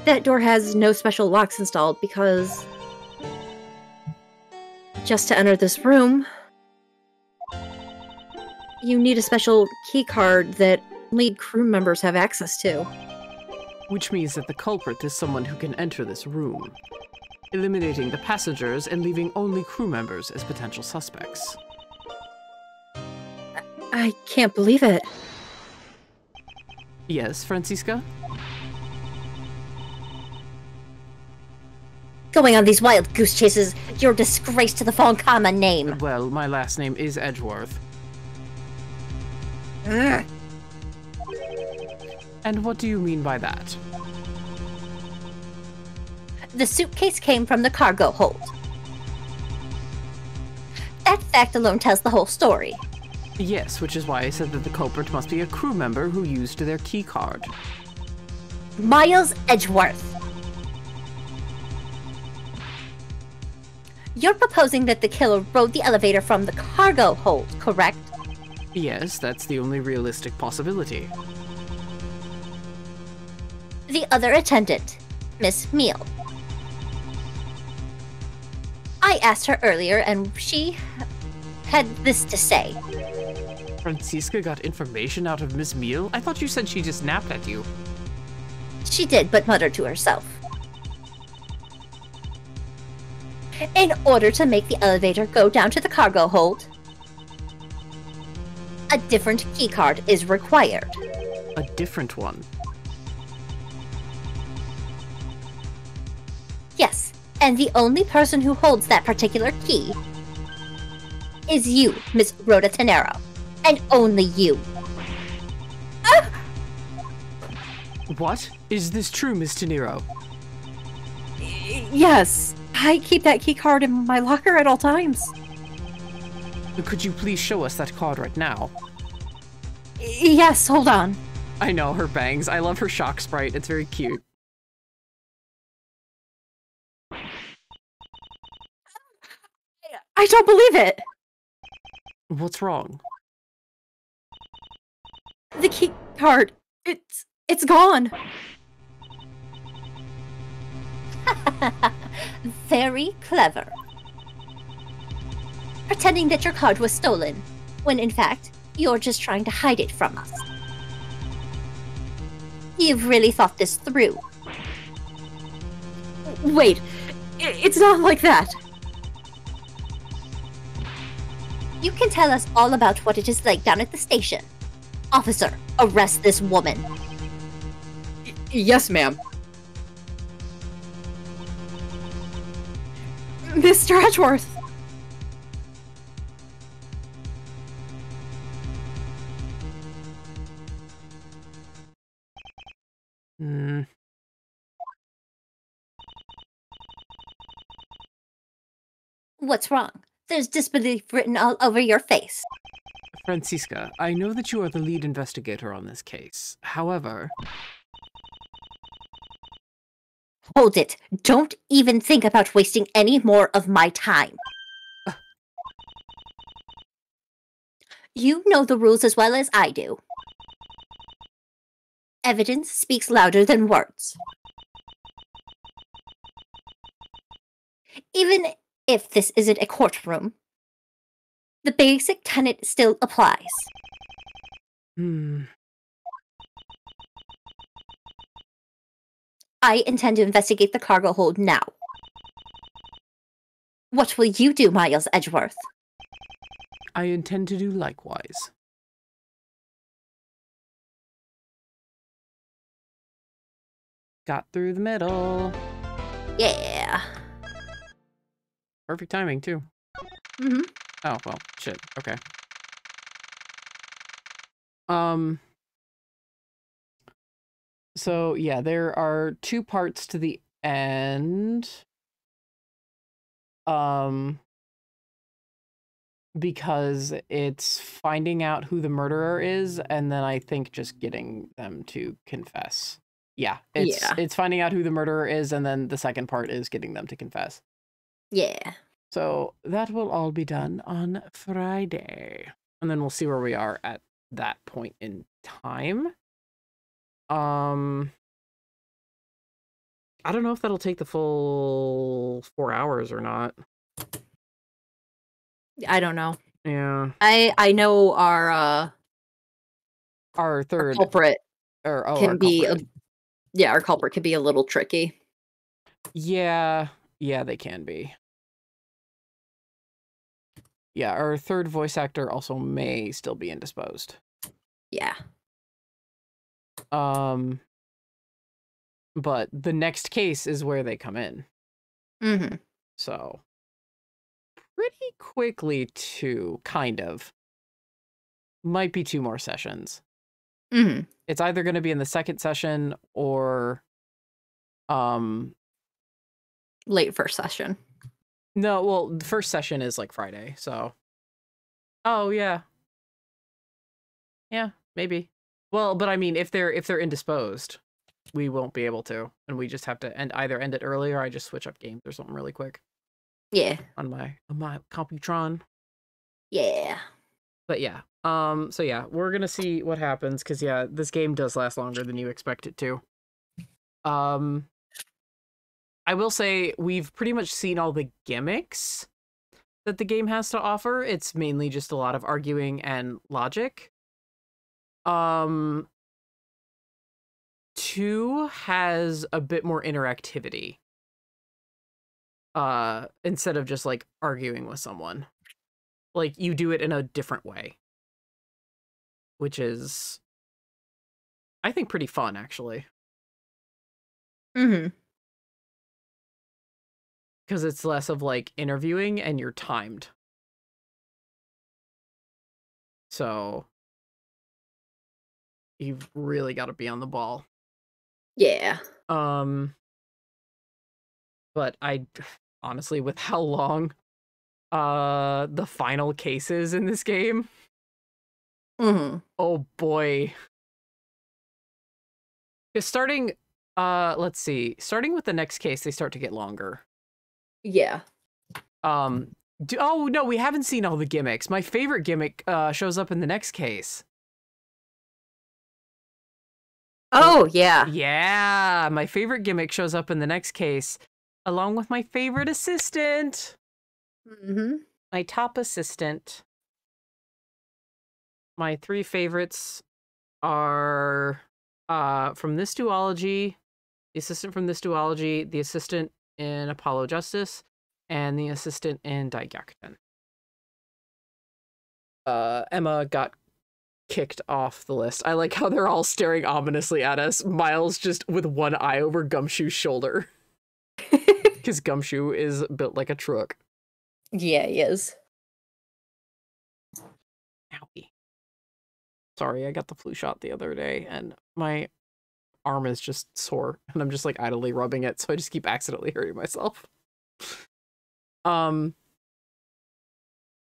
That door has no special locks installed because just to enter this room, you need a special key card that only crew members have access to. Which means that the culprit is someone who can enter this room, eliminating the passengers and leaving only crew members as potential suspects. I can't believe it. Yes, Francisca? Going on these wild goose chases, you're a disgrace to the Fallen Kama name. Well, my last name is Edgeworth. Ugh. And what do you mean by that? The suitcase came from the cargo hold. That fact alone tells the whole story. Yes, which is why I said that the culprit must be a crew member who used their key card. Miles Edgeworth. You're proposing that the killer rode the elevator from the cargo hold, correct? Yes, that's the only realistic possibility. The other attendant, Miss Meal. I asked her earlier and she had this to say. Francisca got information out of Miss Meal? I thought you said she just napped at you. She did, but muttered to herself. In order to make the elevator go down to the cargo hold, a different keycard is required. A different one. Yes, and the only person who holds that particular key is you, Miss Rhoda Tenero. And only you. Ah! What? Is this true, Miss Tenero? Yes, I keep that key card in my locker at all times. Could you please show us that card right now? Yes, hold on. I know, her bangs. I love her shock sprite. It's very cute. I don't believe it. What's wrong? The key card, it's gone. Very clever. Pretending that your card was stolen, when in fact, you're just trying to hide it from us. You've really thought this through. Wait, it's not like that. You can tell us all about what it is like down at the station. Officer, arrest this woman. Yes, ma'am. Mr. Edgeworth. What's wrong? There's disbelief written all over your face. Francisca, I know that you are the lead investigator on this case. However... Hold it. Don't even think about wasting any more of my time. You know the rules as well as I do. Evidence speaks louder than words. Even if this isn't a courtroom, the basic tenet still applies. I intend to investigate the cargo hold now. What will you do, Miles Edgeworth? I intend to do likewise. Got through the middle. Yeah. Perfect timing, too. Mm-hmm. Oh, well, shit. Okay. So, yeah, there are 2 parts to the end. Because it's finding out who the murderer is, and then I think just getting them to confess. Yeah, it's finding out who the murderer is, and then the second part is getting them to confess. Yeah. So that will all be done on Friday. And then we'll see where we are at that point in time. I don't know if that'll take the full 4 hours or not. I don't know. Yeah. I know our Third culprit or can our be culprit. our culprit can be a little tricky. Yeah, they can be. Yeah, our third voice actor also may still be indisposed. Yeah. But the next case is where they come in. Mm-hmm. So pretty quickly too, kind of. Might be 2 more sessions. Mm-hmm. It's either going to be in the second session or late first session. No, well, the first session is like Friday, so. Oh yeah. Yeah, maybe. Well, but I mean, if they're indisposed, we won't be able to, and we just have to either end it early or I just switch up games or something really quick. Yeah. On my Computron. Yeah. But yeah. So yeah, we're gonna see what happens, because yeah, this game does last longer than you expect it to. I will say we've pretty much seen all the gimmicks that the game has to offer. It's mainly just a lot of arguing and logic. 2 has a bit more interactivity. Instead of just like arguing with someone. Like you do it in a different way. Which is, I think, pretty fun actually. Mm-hmm. Because it's less of like interviewing and you're timed. So you've really got to be on the ball. Yeah. But I honestly, with how long the final cases in this game, oh boy. Because starting let's see, starting with the next case, they start to get longer. Yeah. Oh no, we haven't seen all the gimmicks. My favorite gimmick shows up in the next case. Oh, yeah. Yeah, my favorite gimmick shows up in the next case, along with my favorite assistant. Mm-hmm. My top assistant. My 3 favorites are from this duology, the assistant from this duology, the assistant in Apollo Justice, and the assistant in Daigyakuten. Emma got kicked off the list. I like how they're all staring ominously at us. Miles just with one eye over Gumshoe's shoulder. Because Gumshoe is built like a truck. Yeah, he is. Owie. Sorry, I got the flu shot the other day, and my arm is just sore, and I'm just like idly rubbing it, so I just keep accidentally hurting myself.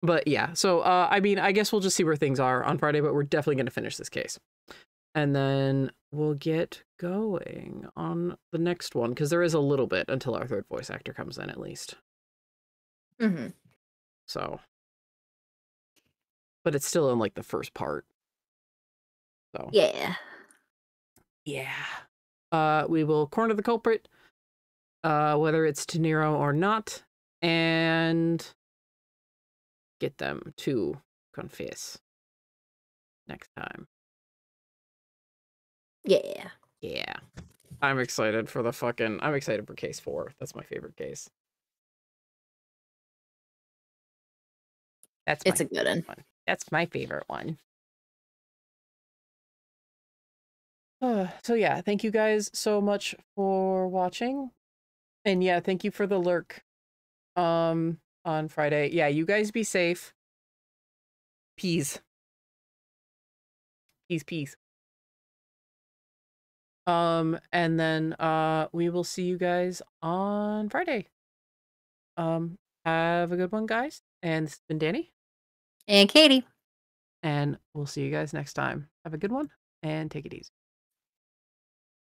But yeah, so I mean, I guess we'll just see where things are on Friday, but we're definitely going to finish this case. And then we'll get going on the next one, because there is a little bit until our third voice actor comes in, at least. Mm-hmm. So. But it's still in, like, the first part. So. Yeah. Yeah. We will corner the culprit, whether it's De Niro or not, and get them to confess next time. Yeah. Yeah. I'm excited for I'm excited for case 4. That's my favorite case. It's a good one. That's my favorite one. So yeah, thank you guys so much for watching. And yeah, thank you for the lurk on Friday. Yeah, you guys be safe. Peace. Peace. And then we will see you guys on Friday. Have a good one, guys. And this has been Danny. And Katie. And we'll see you guys next time. Have a good one and take it easy.